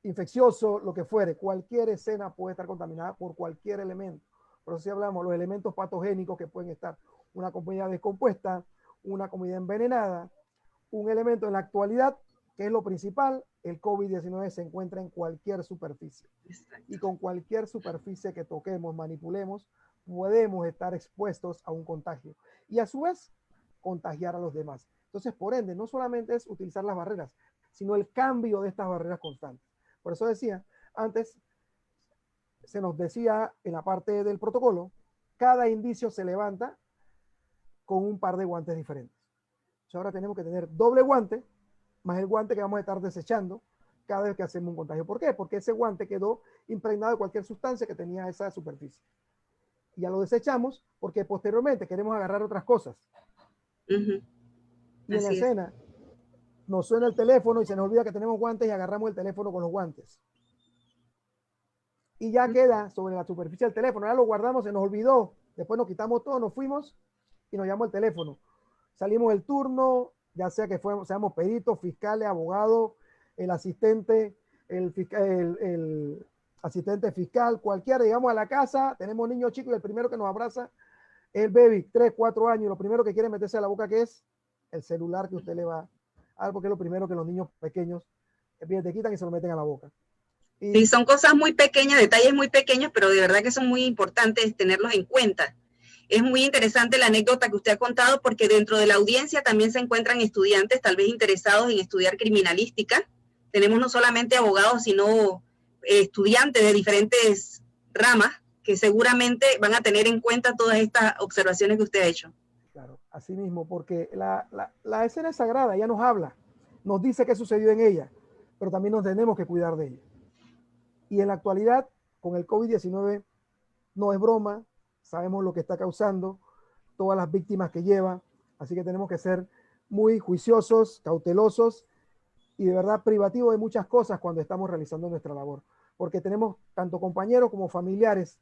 C: infeccioso, lo que fuere. Cualquier escena puede estar contaminada por cualquier elemento. Por eso si hablamos los elementos patogénicos que pueden estar una comida descompuesta, una comida envenenada, un elemento en la actualidad, que es lo principal, el COVID-19 se encuentra en cualquier superficie. Y con cualquier superficie que toquemos, manipulemos, podemos estar expuestos a un contagio. Y a su vez, contagiar a los demás. Entonces, por ende, no solamente es utilizar las barreras, sino el cambio de estas barreras constantes. Por eso decía, antes se nos decía en la parte del protocolo, cada indicio se levanta con un par de guantes diferentes. Entonces ahora tenemos que tener doble guante, más el guante que vamos a estar desechando cada vez que hacemos un contagio. ¿Por qué? Porque ese guante quedó impregnado de cualquier sustancia que tenía esa superficie. Y ya lo desechamos porque posteriormente queremos agarrar otras cosas. Y en la escena nos suena el teléfono y se nos olvida que tenemos guantes y agarramos el teléfono con los guantes. Y ya queda sobre la superficie del teléfono. Ya lo guardamos, se nos olvidó. Después nos quitamos todo, nos fuimos y nos llamó el teléfono. Salimos del turno, ya sea que seamos peritos, fiscales, abogados, el asistente, el asistente fiscal, cualquiera, llegamos a la casa, tenemos niños chicos y el primero que nos abraza es el baby, 3, 4 años, y lo primero que quiere meterse a la boca que es el celular que usted le va a dar, porque es lo primero que los niños pequeños te quitan y se lo meten a la boca. Y
B: sí, son cosas muy pequeñas, detalles muy pequeños, pero de verdad que son muy importantes tenerlos en cuenta. Es muy interesante la anécdota que usted ha contado porque dentro de la audiencia también se encuentran estudiantes tal vez interesados en estudiar criminalística. Tenemos no solamente abogados, sino estudiantes de diferentes ramas que seguramente van a tener en cuenta todas estas observaciones que usted ha hecho.
C: Claro, así mismo, porque la escena es sagrada, ella nos habla, nos dice qué sucedió en ella, pero también nos tenemos que cuidar de ella. Y en la actualidad, con el COVID-19, no es broma, sabemos lo que está causando, todas las víctimas que lleva, así que tenemos que ser muy juiciosos, cautelosos y de verdad privativos de muchas cosas cuando estamos realizando nuestra labor, porque tenemos tanto compañeros como familiares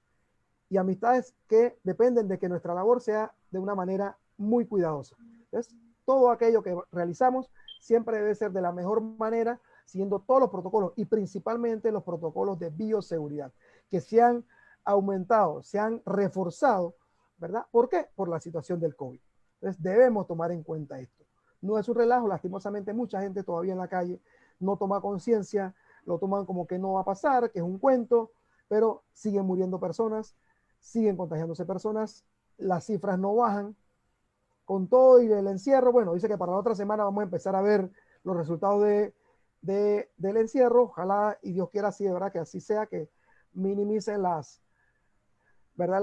C: y amistades que dependen de que nuestra labor sea de una manera muy cuidadosa. Entonces, todo aquello que realizamos siempre debe ser de la mejor manera, siguiendo todos los protocolos y principalmente los protocolos de bioseguridad, que se han aumentado, se han reforzado, ¿verdad? ¿Por qué? Por la situación del COVID. Entonces, debemos tomar en cuenta esto. No es un relajo, lastimosamente mucha gente todavía en la calle no toma conciencia, lo toman como que no va a pasar, que es un cuento, pero siguen muriendo personas, siguen contagiándose personas, las cifras no bajan. Con todo y el encierro, bueno, dice que para la otra semana vamos a empezar a ver los resultados del encierro. Ojalá y Dios quiera así, de verdad, que así sea, que minimicen las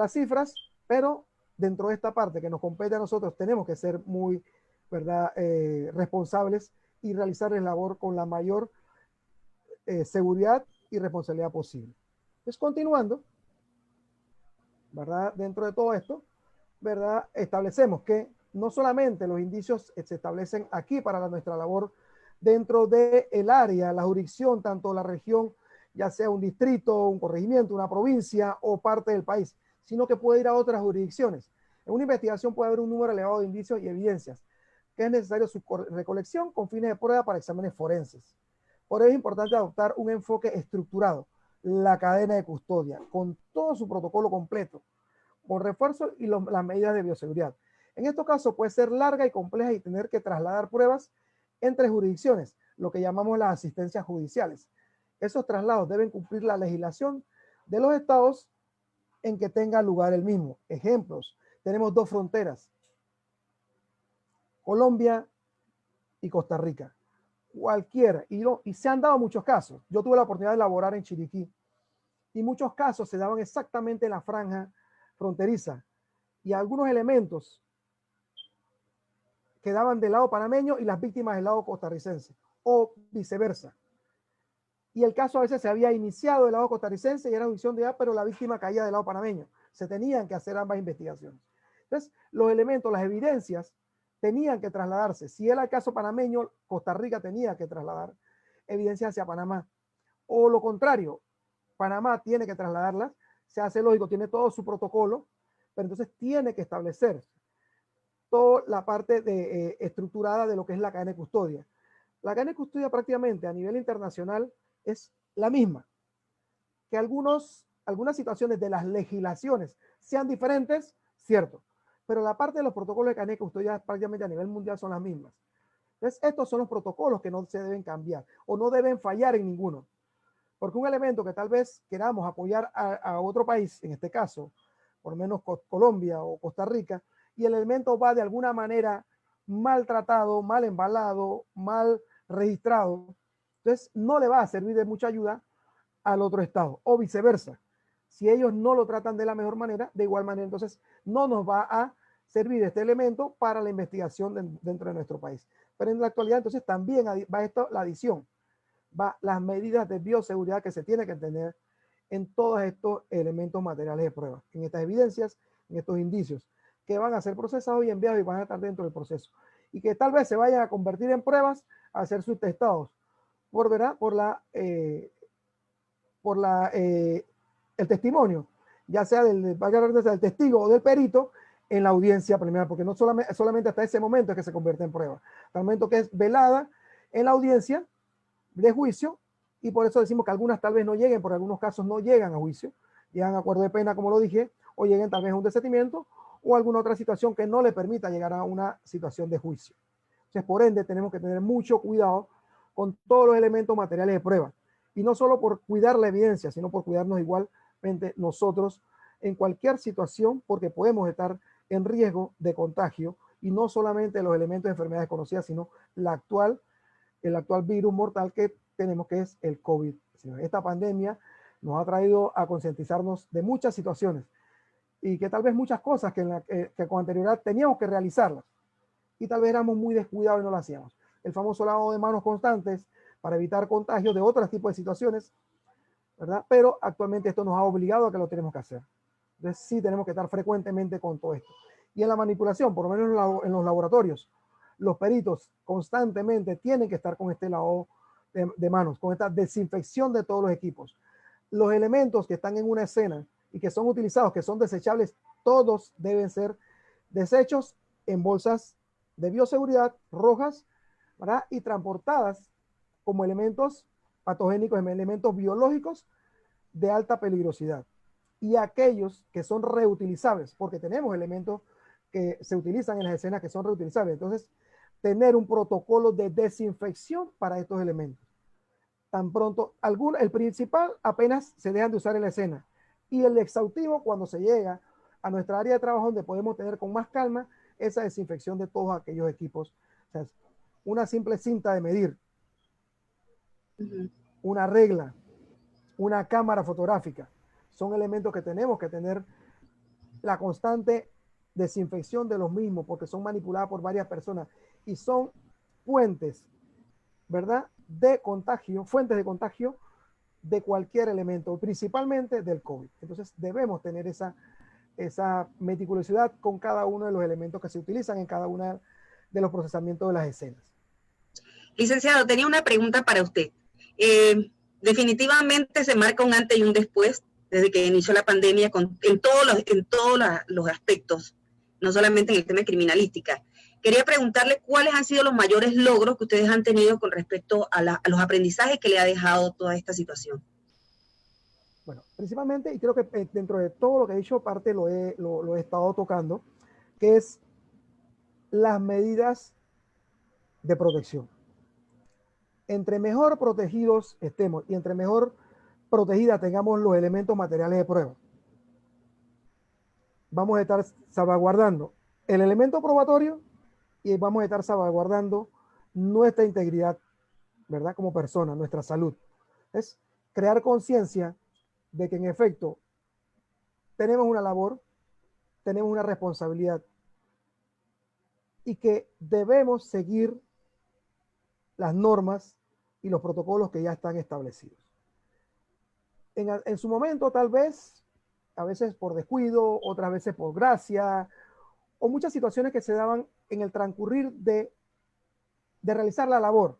C: cifras, pero dentro de esta parte que nos compete a nosotros tenemos que ser muy, ¿verdad?, responsables y realizar el labor con la mayor seguridad y responsabilidad posible. Entonces, continuando, ¿verdad? Dentro de todo esto, ¿verdad? Establecemos que no solamente los indicios se establecen aquí para nuestra labor dentro del área, la jurisdicción, tanto la región, ya sea un distrito, un corregimiento, una provincia o parte del país, sino que puede ir a otras jurisdicciones. En una investigación puede haber un número elevado de indicios y evidencias, que es necesario su recolección con fines de prueba para exámenes forenses. Por ello es importante adoptar un enfoque estructurado, la cadena de custodia, con todo su protocolo completo, con refuerzos y las medidas de bioseguridad. En estos casos puede ser larga y compleja y tener que trasladar pruebas entre jurisdicciones, lo que llamamos las asistencias judiciales. Esos traslados deben cumplir la legislación de los estados en que tenga lugar el mismo. Ejemplos, tenemos dos fronteras, Colombia y Costa Rica. Cualquiera, y se han dado muchos casos. Yo tuve la oportunidad de laborar en Chiriquí y muchos casos se daban exactamente en la franja fronteriza y algunos elementos quedaban del lado panameño y las víctimas del lado costarricense o viceversa. Y el caso a veces se había iniciado del lado costarricense y era jurisdicción de edad, pero la víctima caía del lado panameño. Se tenían que hacer ambas investigaciones. Entonces, los elementos, las evidencias tenían que trasladarse. Si era el caso panameño, Costa Rica tenía que trasladar evidencias hacia Panamá. O lo contrario, Panamá tiene que trasladarlas. Se hace lógico, tiene todo su protocolo, pero entonces tiene que establecer toda la parte estructurada de lo que es la cadena de custodia. La cadena de custodia prácticamente a nivel internacional es la misma. Que algunas situaciones de las legislaciones sean diferentes, cierto, pero la parte de los protocolos de cadena de custodia prácticamente a nivel mundial son las mismas. Entonces, estos son los protocolos que no se deben cambiar o no deben fallar en ninguno. Porque un elemento que tal vez queramos apoyar a otro país, en este caso, por lo menos Colombia o Costa Rica, y el elemento va de alguna manera maltratado, mal embalado, mal registrado, entonces no le va a servir de mucha ayuda al otro estado, o viceversa. Si ellos no lo tratan de la mejor manera, de igual manera, entonces no nos va a servir este elemento para la investigación dentro de nuestro país. Pero en la actualidad, entonces también va esto, la adición, va las medidas de bioseguridad que se tiene que tener en todos estos elementos materiales de prueba, en estas evidencias, en estos indicios, que van a ser procesados y enviados y van a estar dentro del proceso. Y que tal vez se vayan a convertir en pruebas a ser subtestados el testimonio, ya sea del testigo o del perito en la audiencia preliminar, porque no solamente hasta ese momento es que se convierte en prueba, hasta el momento que es velada en la audiencia de juicio, y por eso decimos que algunas tal vez no lleguen, por algunos casos no llegan a juicio, llegan a acuerdo de pena, como lo dije, o lleguen tal vez a un desistimiento, o alguna otra situación que no le permita llegar a una situación de juicio. Entonces, por ende, tenemos que tener mucho cuidado con todos los elementos materiales de prueba, y no solo por cuidar la evidencia, sino por cuidarnos igualmente nosotros en cualquier situación, porque podemos estar en riesgo de contagio, y no solamente los elementos de enfermedades conocidas, sino el actual virus mortal que tenemos, que es el COVID. Esta pandemia nos ha traído a concientizarnos de muchas situaciones y que tal vez muchas cosas que con anterioridad teníamos que realizarlas y tal vez éramos muy descuidados y no lo hacíamos. El famoso lavado de manos constantes para evitar contagios de otros tipos de situaciones, ¿verdad? Pero actualmente esto nos ha obligado a que lo tenemos que hacer. Entonces sí tenemos que estar frecuentemente con todo esto. Y en la manipulación, por lo menos en los laboratorios, los peritos constantemente tienen que estar con este lavado de manos, con esta desinfección de todos los equipos. Los elementos que están en una escena y que son utilizados, que son desechables, todos deben ser desechos en bolsas de bioseguridad rojas, ¿verdad? Y transportadas como elementos patogénicos, elementos biológicos de alta peligrosidad. Y aquellos que son reutilizables, porque tenemos elementos que se utilizan en las escenas que son reutilizables. Entonces, tener un protocolo de desinfección para estos elementos. Tan pronto, el principal apenas se dejan de usar en la escena. Y el exhaustivo cuando se llega a nuestra área de trabajo, donde podemos tener con más calma esa desinfección de todos aquellos equipos. O sea, una simple cinta de medir, una regla, una cámara fotográfica, son elementos que tenemos que tener la constante desinfección de los mismos, porque son manipuladas por varias personas y son fuentes, ¿verdad?, de contagio, fuentes de contagio de cualquier elemento, principalmente del COVID. Entonces debemos tener esa esa meticulosidad con cada uno de los elementos que se utilizan en cada uno de los procesamientos de las escenas.
B: Licenciado, tenía una pregunta para usted. Definitivamente se marca un antes y un después desde que inició la pandemia en todos los aspectos, no solamente en el tema de criminalística. Quería preguntarle cuáles han sido los mayores logros que ustedes han tenido con respecto a los aprendizajes que le ha dejado toda esta situación.
C: Bueno, principalmente, y creo que dentro de todo lo que he dicho, parte lo he estado tocando, que es las medidas de protección. Entre mejor protegidos estemos y entre mejor protegida tengamos los elementos materiales de prueba, vamos a estar salvaguardando el elemento probatorio y vamos a estar salvaguardando nuestra integridad, ¿verdad? Como persona, nuestra salud. Es crear conciencia de que en efecto tenemos una labor, tenemos una responsabilidad y que debemos seguir las normas y los protocolos que ya están establecidos. En su momento, tal vez, a veces por descuido, otras veces por gracia, o muchas situaciones que se daban en el transcurrir de realizar la labor.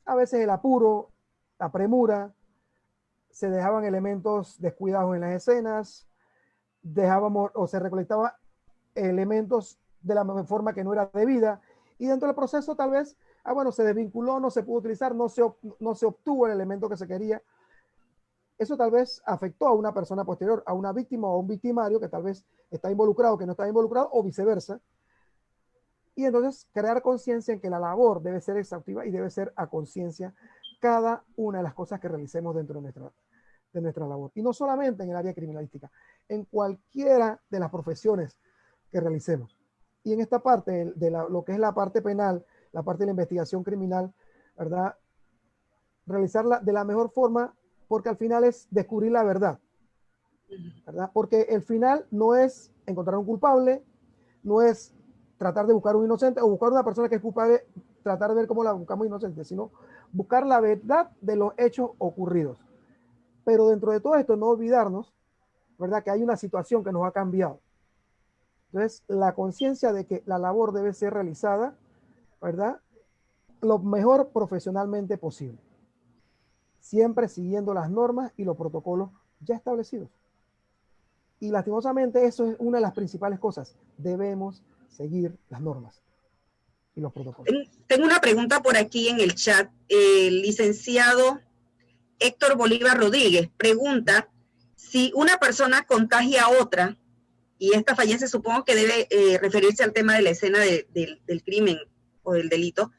C: A veces el apuro, la premura, se dejaban elementos descuidados en las escenas, dejábamos o se recolectaban elementos de la mejor forma que no era debida, y dentro del proceso tal vez, bueno, se desvinculó, no se pudo utilizar, no se obtuvo el elemento que se quería. Eso tal vez afectó a una persona posterior, a una víctima o a un victimario que tal vez está involucrado, que no está involucrado, o viceversa. Y entonces crear conciencia en que la labor debe ser exhaustiva y debe ser a conciencia cada una de las cosas que realicemos dentro de nuestra labor. Y no solamente en el área criminalística, en cualquiera de las profesiones que realicemos. Y en esta parte de lo que es la parte penal, la parte de la investigación criminal, ¿verdad? Realizarla de la mejor forma, porque al final es descubrir la verdad, ¿verdad? Porque el final no es encontrar un culpable, no es tratar de buscar un inocente o buscar una persona que es culpable, tratar de ver cómo la buscamos inocente, sino buscar la verdad de los hechos ocurridos. Pero dentro de todo esto, no olvidarnos, ¿verdad? Que hay una situación que nos ha cambiado. Entonces, la conciencia de que la labor debe ser realizada, ¿verdad? Lo mejor profesionalmente posible. Siempre siguiendo las normas y los protocolos ya establecidos. Y lastimosamente eso es una de las principales cosas. Debemos seguir las normas y los protocolos.
B: Tengo una pregunta por aquí en el chat. El licenciado Héctor Bolívar Rodríguez pregunta si una persona contagia a otra y esta fallece, supongo que debe referirse al tema de la escena del crimen o del delito,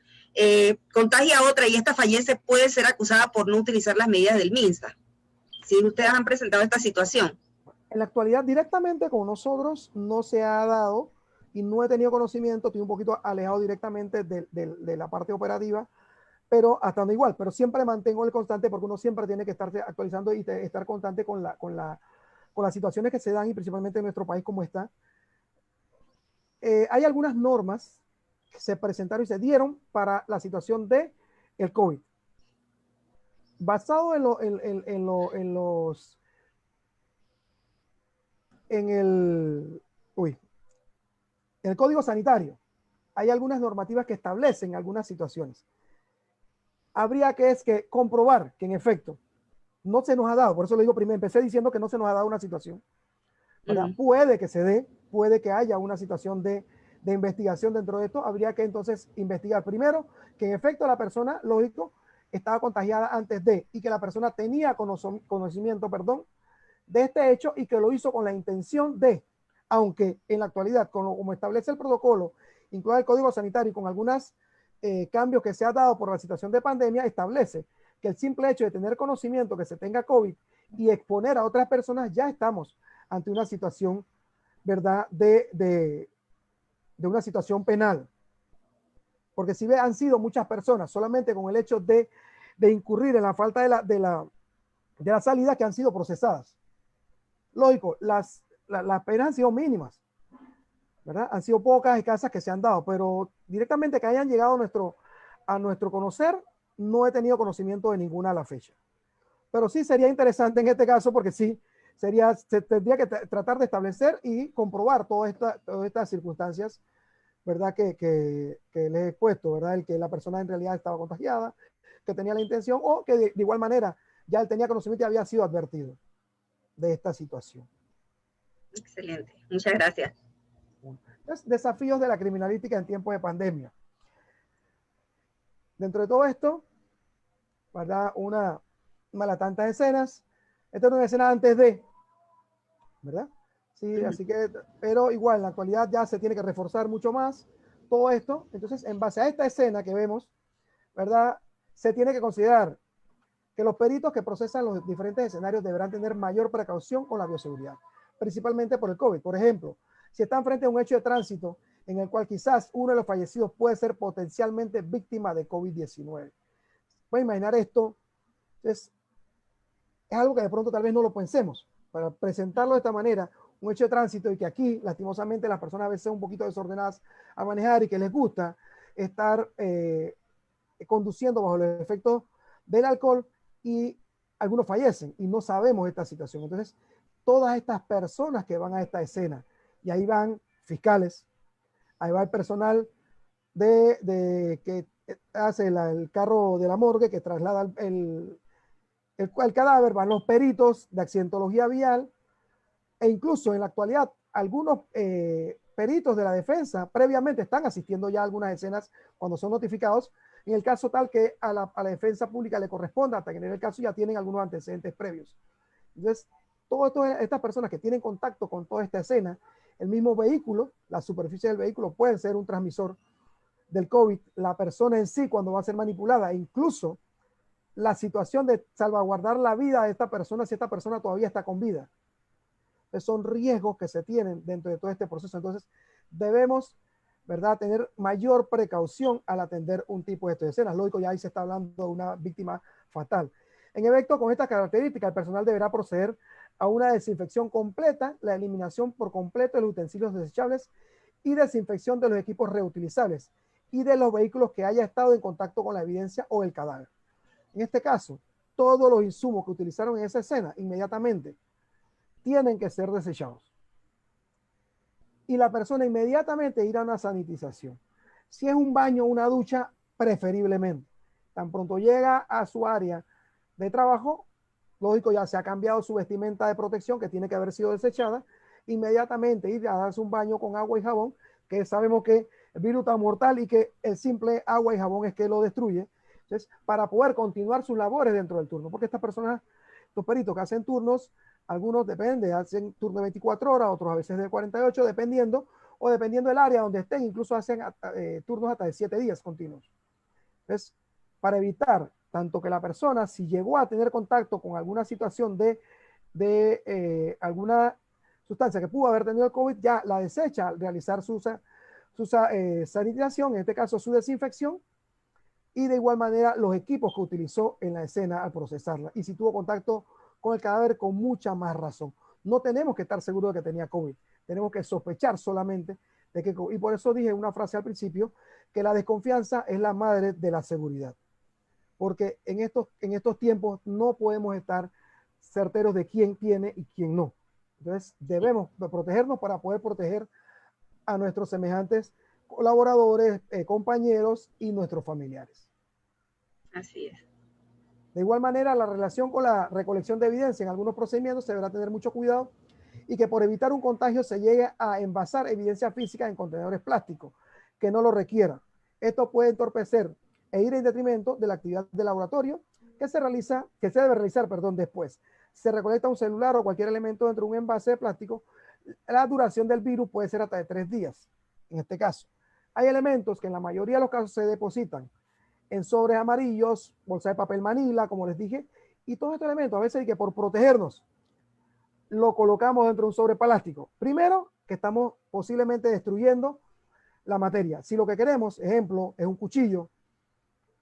B: contagia a otra y esta fallece, puede ser acusada por no utilizar las medidas del MINSA. Si ustedes han presentado esta situación.
C: En la actualidad, directamente con nosotros no se ha dado y no he tenido conocimiento, estoy un poquito alejado directamente de la parte operativa, pero hasta donde igual, pero siempre mantengo el constante porque uno siempre tiene que estarse actualizando y estar constante con las situaciones que se dan y principalmente en nuestro país como está. Hay algunas normas que se presentaron y se dieron para la situación de el COVID. Basado en el Código Sanitario, hay algunas normativas que establecen algunas situaciones. Habría que comprobar que en efecto no se nos ha dado, por eso lo digo primero, empecé diciendo que no se nos ha dado una situación, ¿verdad? Puede que se dé, puede que haya una situación de investigación dentro de esto, habría que entonces investigar primero que en efecto la persona, lógico, estaba contagiada antes de, y que la persona tenía conocimiento, de este hecho y que lo hizo con la intención de, aunque en la actualidad, como establece el protocolo, incluido el Código Sanitario y con algunos cambios que se ha dado por la situación de pandemia, establece que el simple hecho de tener conocimiento que se tenga COVID y exponer a otras personas, ya estamos ante una situación, ¿verdad?, de una situación penal. Porque si han sido muchas personas solamente con el hecho de incurrir en la falta de la salida que han sido procesadas. Lógico, las penas han sido mínimas, ¿verdad? Han sido pocas, escasas que se han dado, pero directamente que hayan llegado a nuestro conocer, no he tenido conocimiento de ninguna a la fecha. Pero sí sería interesante en este caso porque sí se tendría que tratar de establecer y comprobar todas estas circunstancias, ¿verdad? Que les he expuesto, ¿verdad? El que la persona en realidad estaba contagiada, que tenía la intención o que de igual manera ya él tenía conocimiento y había sido advertido de esta situación.
B: Excelente, muchas gracias.
C: Entonces, desafíos de la criminalística en tiempos de pandemia. Dentro de todo esto, ¿verdad? Una de tantas escenas. Esta es una escena antes de, ¿verdad? Sí, así que, pero igual, en la actualidad ya se tiene que reforzar mucho más todo esto. Entonces, en base a esta escena que vemos, ¿verdad? Se tiene que considerar que los peritos que procesan los diferentes escenarios deberán tener mayor precaución con la bioseguridad, principalmente por el COVID. Por ejemplo, si están frente a un hecho de tránsito en el cual quizás uno de los fallecidos puede ser potencialmente víctima de COVID-19. Pueden imaginar esto, es algo que de pronto tal vez no lo pensemos. Para presentarlo de esta manera, un hecho de tránsito y que aquí, lastimosamente, las personas a veces son un poquito desordenadas a manejar y que les gusta estar conduciendo bajo los efectos del alcohol y algunos fallecen y no sabemos esta situación. Entonces, todas estas personas que van a esta escena, y ahí van fiscales, ahí va el personal que hace el carro de la morgue, que traslada el cadáver, van los peritos de accidentología vial, e incluso en la actualidad algunos peritos de la defensa previamente están asistiendo ya a algunas escenas cuando son notificados, en el caso tal que a la defensa pública le corresponda, hasta que en el caso ya tienen algunos antecedentes previos. Entonces, todas estas personas que tienen contacto con toda esta escena, el mismo vehículo, la superficie del vehículo puede ser un transmisor del COVID, la persona en sí cuando va a ser manipulada, e incluso la situación de salvaguardar la vida de esta persona si esta persona todavía está con vida. Entonces, son riesgos que se tienen dentro de todo este proceso. Entonces, debemos, ¿verdad?, tener mayor precaución al atender un tipo de escenas. Lógico, ya ahí se está hablando de una víctima fatal. En efecto, con estas características, el personal deberá proceder a una desinfección completa, la eliminación por completo de los utensilios desechables y desinfección de los equipos reutilizables y de los vehículos que haya estado en contacto con la evidencia o el cadáver. En este caso, todos los insumos que utilizaron en esa escena inmediatamente tienen que ser desechados. Y la persona inmediatamente irá a una sanitización. Si es un baño o una ducha, preferiblemente. Tan pronto llega a su área de trabajo, lógico, ya se ha cambiado su vestimenta de protección que tiene que haber sido desechada, inmediatamente ir a darse un baño con agua y jabón, que sabemos que el virus está mortal y que el simple agua y jabón es que lo destruye. Entonces, para poder continuar sus labores dentro del turno, porque estas personas, estos peritos que hacen turnos, algunos depende, hacen turno de 24 horas, otros a veces de 48, dependiendo, o dependiendo del área donde estén, incluso hacen turnos hasta de 7 días continuos. Entonces, para evitar tanto que la persona, si llegó a tener contacto con alguna situación de alguna sustancia que pudo haber tenido el COVID, ya la desecha al realizar su sanitización, en este caso su desinfección, y de igual manera los equipos que utilizó en la escena al procesarla. Y si tuvo contacto con el cadáver, con mucha más razón. No tenemos que estar seguros de que tenía COVID, tenemos que sospechar solamente de que COVID. Y por eso dije una frase al principio, que la desconfianza es la madre de la seguridad. Porque en estos tiempos no podemos estar certeros de quién tiene y quién no. Entonces debemos protegernos para poder proteger a nuestros semejantes colaboradores, compañeros y nuestros familiares.
B: Así es.
C: De igual manera, la relación con la recolección de evidencia en algunos procedimientos se deberá tener mucho cuidado y que por evitar un contagio se llegue a envasar evidencia física en contenedores plásticos que no lo requieran. Esto puede entorpecer e ir en detrimento de la actividad de laboratorio que se debe realizar después. Se recolecta un celular o cualquier elemento dentro de un envase de plástico. La duración del virus puede ser hasta de 3 días. En este caso, hay elementos que en la mayoría de los casos se depositan en sobres amarillos, bolsa de papel manila, como les dije, y todos estos elementos, a veces hay que por protegernos, lo colocamos dentro de un sobre plástico. Primero, que estamos posiblemente destruyendo la materia. Si lo que queremos, ejemplo, es un cuchillo,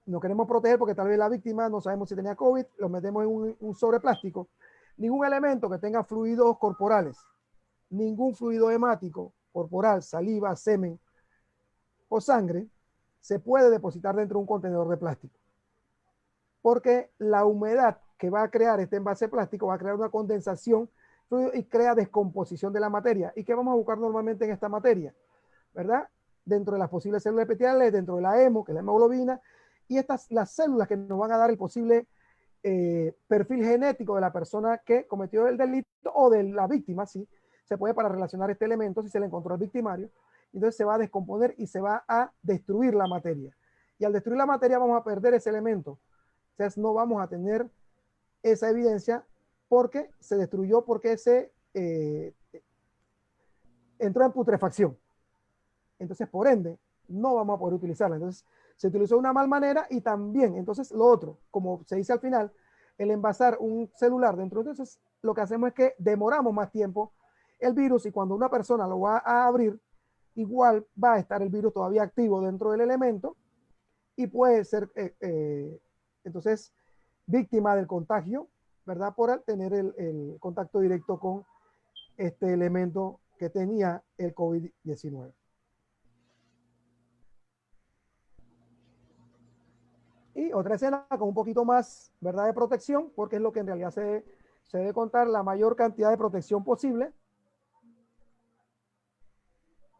C: nos queremos proteger porque tal vez la víctima no sabemos si tenía COVID, lo metemos en un sobre plástico. Ningún elemento que tenga fluidos corporales, ningún fluido hemático corporal, saliva, semen o sangre, se puede depositar dentro de un contenedor de plástico. Porque la humedad que va a crear este envase plástico va a crear una condensación fluido y crea descomposición de la materia. ¿Y qué vamos a buscar normalmente en esta materia? ¿Verdad? Dentro de las posibles células epiteliales, dentro de la hemo, que es la hemoglobina, y las células que nos van a dar el posible perfil genético de la persona que cometió el delito o de la víctima, sí, se puede para relacionar este elemento si se le encontró al victimario. Entonces se va a descomponer y se va a destruir la materia. Y al destruir la materia vamos a perder ese elemento. Entonces no vamos a tener esa evidencia porque se destruyó, porque se entró en putrefacción. Entonces, por ende, no vamos a poder utilizarla. Entonces, se utilizó de una mal manera y también, entonces, lo otro, como se dice al final, el envasar un celular dentro, entonces, lo que hacemos es que demoramos más tiempo el virus y cuando una persona lo va a abrir, igual va a estar el virus todavía activo dentro del elemento y puede ser, entonces, víctima del contagio, ¿verdad? Por tener el contacto directo con este elemento que tenía el COVID-19. Y otra escena con un poquito más, ¿verdad?, de protección, porque es lo que en realidad se debe contar, la mayor cantidad de protección posible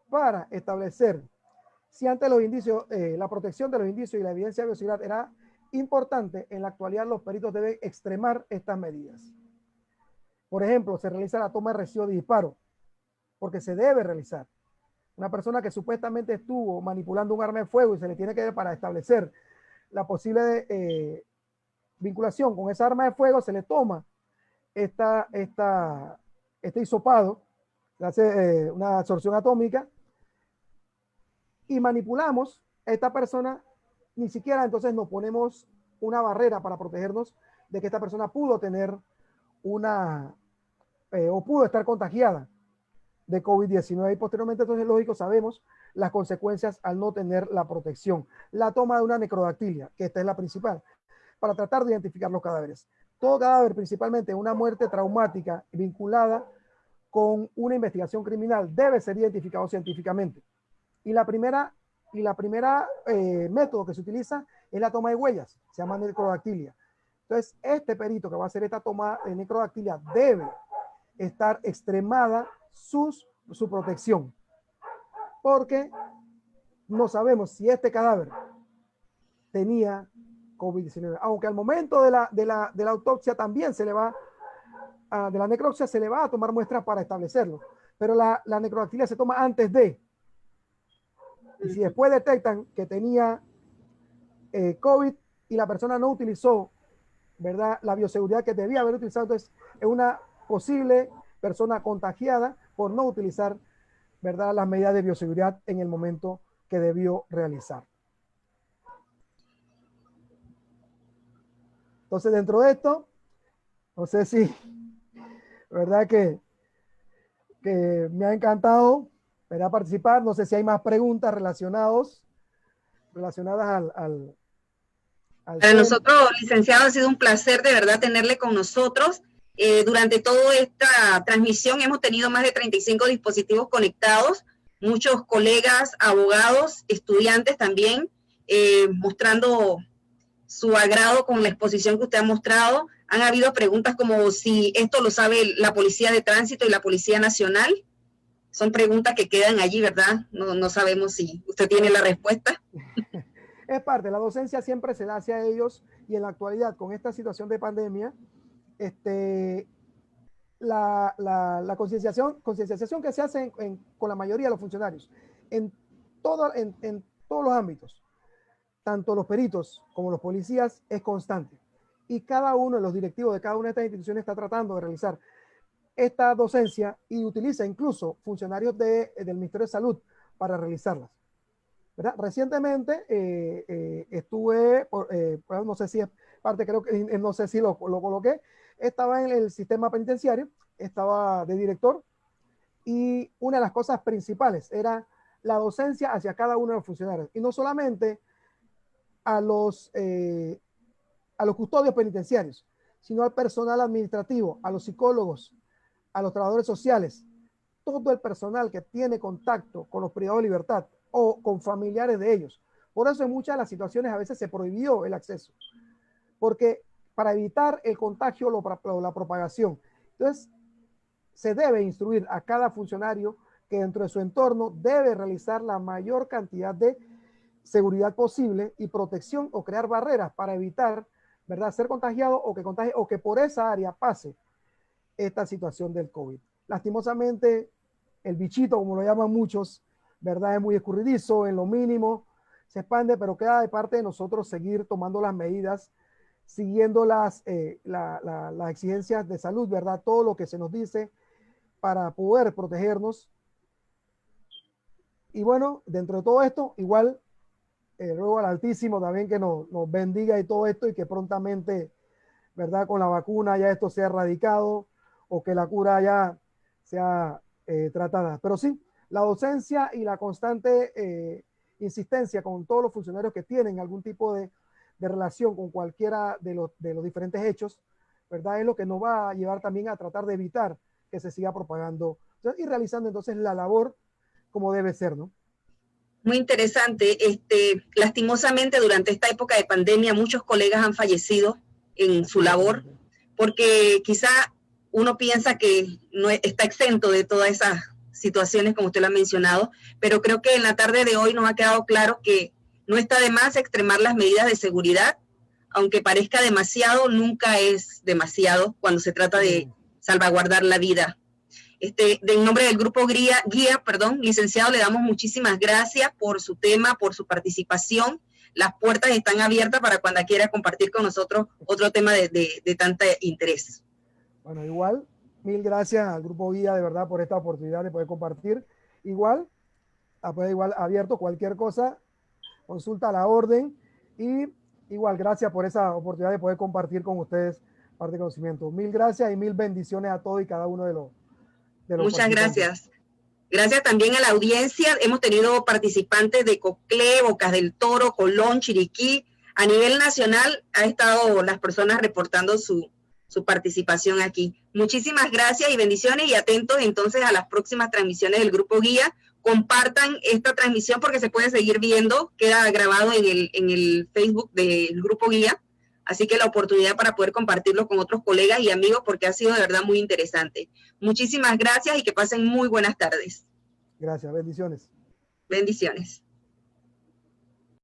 C: para establecer si ante los indicios, la protección de los indicios y la evidencia de bioseguridad era importante. En la actualidad los peritos deben extremar estas medidas. Por ejemplo, se realiza la toma de residuo de disparo, porque se debe realizar. Una persona que supuestamente estuvo manipulando un arma de fuego y se le tiene que ver para establecer la posible vinculación con esa arma de fuego, se le toma este hisopado, se hace una absorción atómica y manipulamos a esta persona. Ni siquiera entonces nos ponemos una barrera para protegernos de que esta persona pudo tener o pudo estar contagiada de COVID-19 y posteriormente, entonces, lógico, sabemos las consecuencias al no tener la protección. La toma de una necrodactilia, que esta es la principal, para tratar de identificar los cadáveres. Todo cadáver, principalmente una muerte traumática vinculada con una investigación criminal, debe ser identificado científicamente. Y la primera método que se utiliza es la toma de huellas, se llama necrodactilia. Entonces, este perito que va a hacer esta toma de necrodactilia debe estar extremada su protección, porque no sabemos si este cadáver tenía COVID-19, aunque al momento de la autopsia también se le va, de la necropsia se le va a tomar muestras para establecerlo, pero la necrodactilia se toma antes de, y si después detectan que tenía COVID y la persona no utilizó, ¿verdad?, la bioseguridad que debía haber utilizado, entonces es una posible persona contagiada por no utilizar, ¿verdad?, las medidas de bioseguridad en el momento que debió realizar. Entonces, dentro de esto, no sé si, ¿verdad?, que me ha encantado, ¿verdad?, participar. No sé si hay más preguntas relacionadas al
B: Para nosotros, licenciado, ha sido un placer de verdad tenerle con nosotros. Durante toda esta transmisión hemos tenido más de 35 dispositivos conectados, muchos colegas, abogados, estudiantes también, mostrando su agrado con la exposición que usted ha mostrado. Han habido preguntas como si esto lo sabe la Policía de Tránsito y la Policía Nacional. Son preguntas que quedan allí, ¿verdad? No sabemos si usted tiene la respuesta.
C: Es parte, la docencia siempre se da hacia ellos y en la actualidad con esta situación de pandemia, la concienciación que se hace con la mayoría de los funcionarios en todos los ámbitos, tanto los peritos como los policías, es constante. Y cada uno de los directivos de cada una de estas instituciones está tratando de realizar esta docencia y utiliza incluso funcionarios del Ministerio de Salud para realizarlas, ¿verdad? Recientemente estuve, no sé si es parte, creo que no sé si lo coloqué, estaba en el sistema penitenciario, estaba de director y una de las cosas principales era la docencia hacia cada uno de los funcionarios y no solamente a los custodios penitenciarios, sino al personal administrativo, a los psicólogos, a los trabajadores sociales, todo el personal que tiene contacto con los privados de libertad o con familiares de ellos. Por eso en muchas de las situaciones a veces se prohibió el acceso, porque para evitar el contagio o la propagación. Entonces, se debe instruir a cada funcionario que dentro de su entorno debe realizar la mayor cantidad de seguridad posible y protección o crear barreras para evitar, ¿verdad?, ser contagiado o que contagie o que por esa área pase esta situación del COVID. Lastimosamente, el bichito, como lo llaman muchos, ¿verdad?, es muy escurridizo, en lo mínimo se expande, pero queda de parte de nosotros seguir tomando las medidas, siguiendo las exigencias de salud, ¿verdad?, todo lo que se nos dice para poder protegernos. Y bueno, dentro de todo esto, igual ruego al Altísimo también que nos bendiga y todo esto y que prontamente, ¿verdad?, con la vacuna ya esto sea erradicado o que la cura ya sea tratada. Pero sí, la docencia y la constante insistencia con todos los funcionarios que tienen algún tipo de relación con cualquiera de los diferentes hechos, ¿verdad?, es lo que nos va a llevar también a tratar de evitar que se siga propagando y realizando entonces la labor como debe ser, ¿no?
B: Muy interesante. Lastimosamente, durante esta época de pandemia, muchos colegas han fallecido en su labor, porque quizá uno piensa que no está exento de todas esas situaciones, como usted lo ha mencionado, pero creo que en la tarde de hoy nos ha quedado claro que no está de más extremar las medidas de seguridad, aunque parezca demasiado, nunca es demasiado cuando se trata de salvaguardar la vida. En nombre del Grupo Guía, licenciado, le damos muchísimas gracias por su tema, por su participación. Las puertas están abiertas para cuando quiera compartir con nosotros otro tema de tanto interés.
C: Bueno, igual, mil gracias al Grupo Guía, de verdad, por esta oportunidad de poder compartir. Igual abierto cualquier cosa, consulta a la orden y igual, gracias por esa oportunidad de poder compartir con ustedes parte de conocimiento. Mil gracias y mil bendiciones a todos y cada uno de los
B: Muchas gracias. Gracias también a la audiencia. Hemos tenido participantes de Coclé, Bocas del Toro, Colón, Chiriquí. A nivel nacional ha estado las personas reportando su participación aquí. Muchísimas gracias y bendiciones y atentos entonces a las próximas transmisiones del Grupo Guía. Compartan esta transmisión porque se puede seguir viendo, queda grabado en el Facebook del Grupo Guía. Así que la oportunidad para poder compartirlo con otros colegas y amigos porque ha sido de verdad muy interesante. Muchísimas gracias y que pasen muy buenas tardes.
C: Gracias, bendiciones.
B: Bendiciones.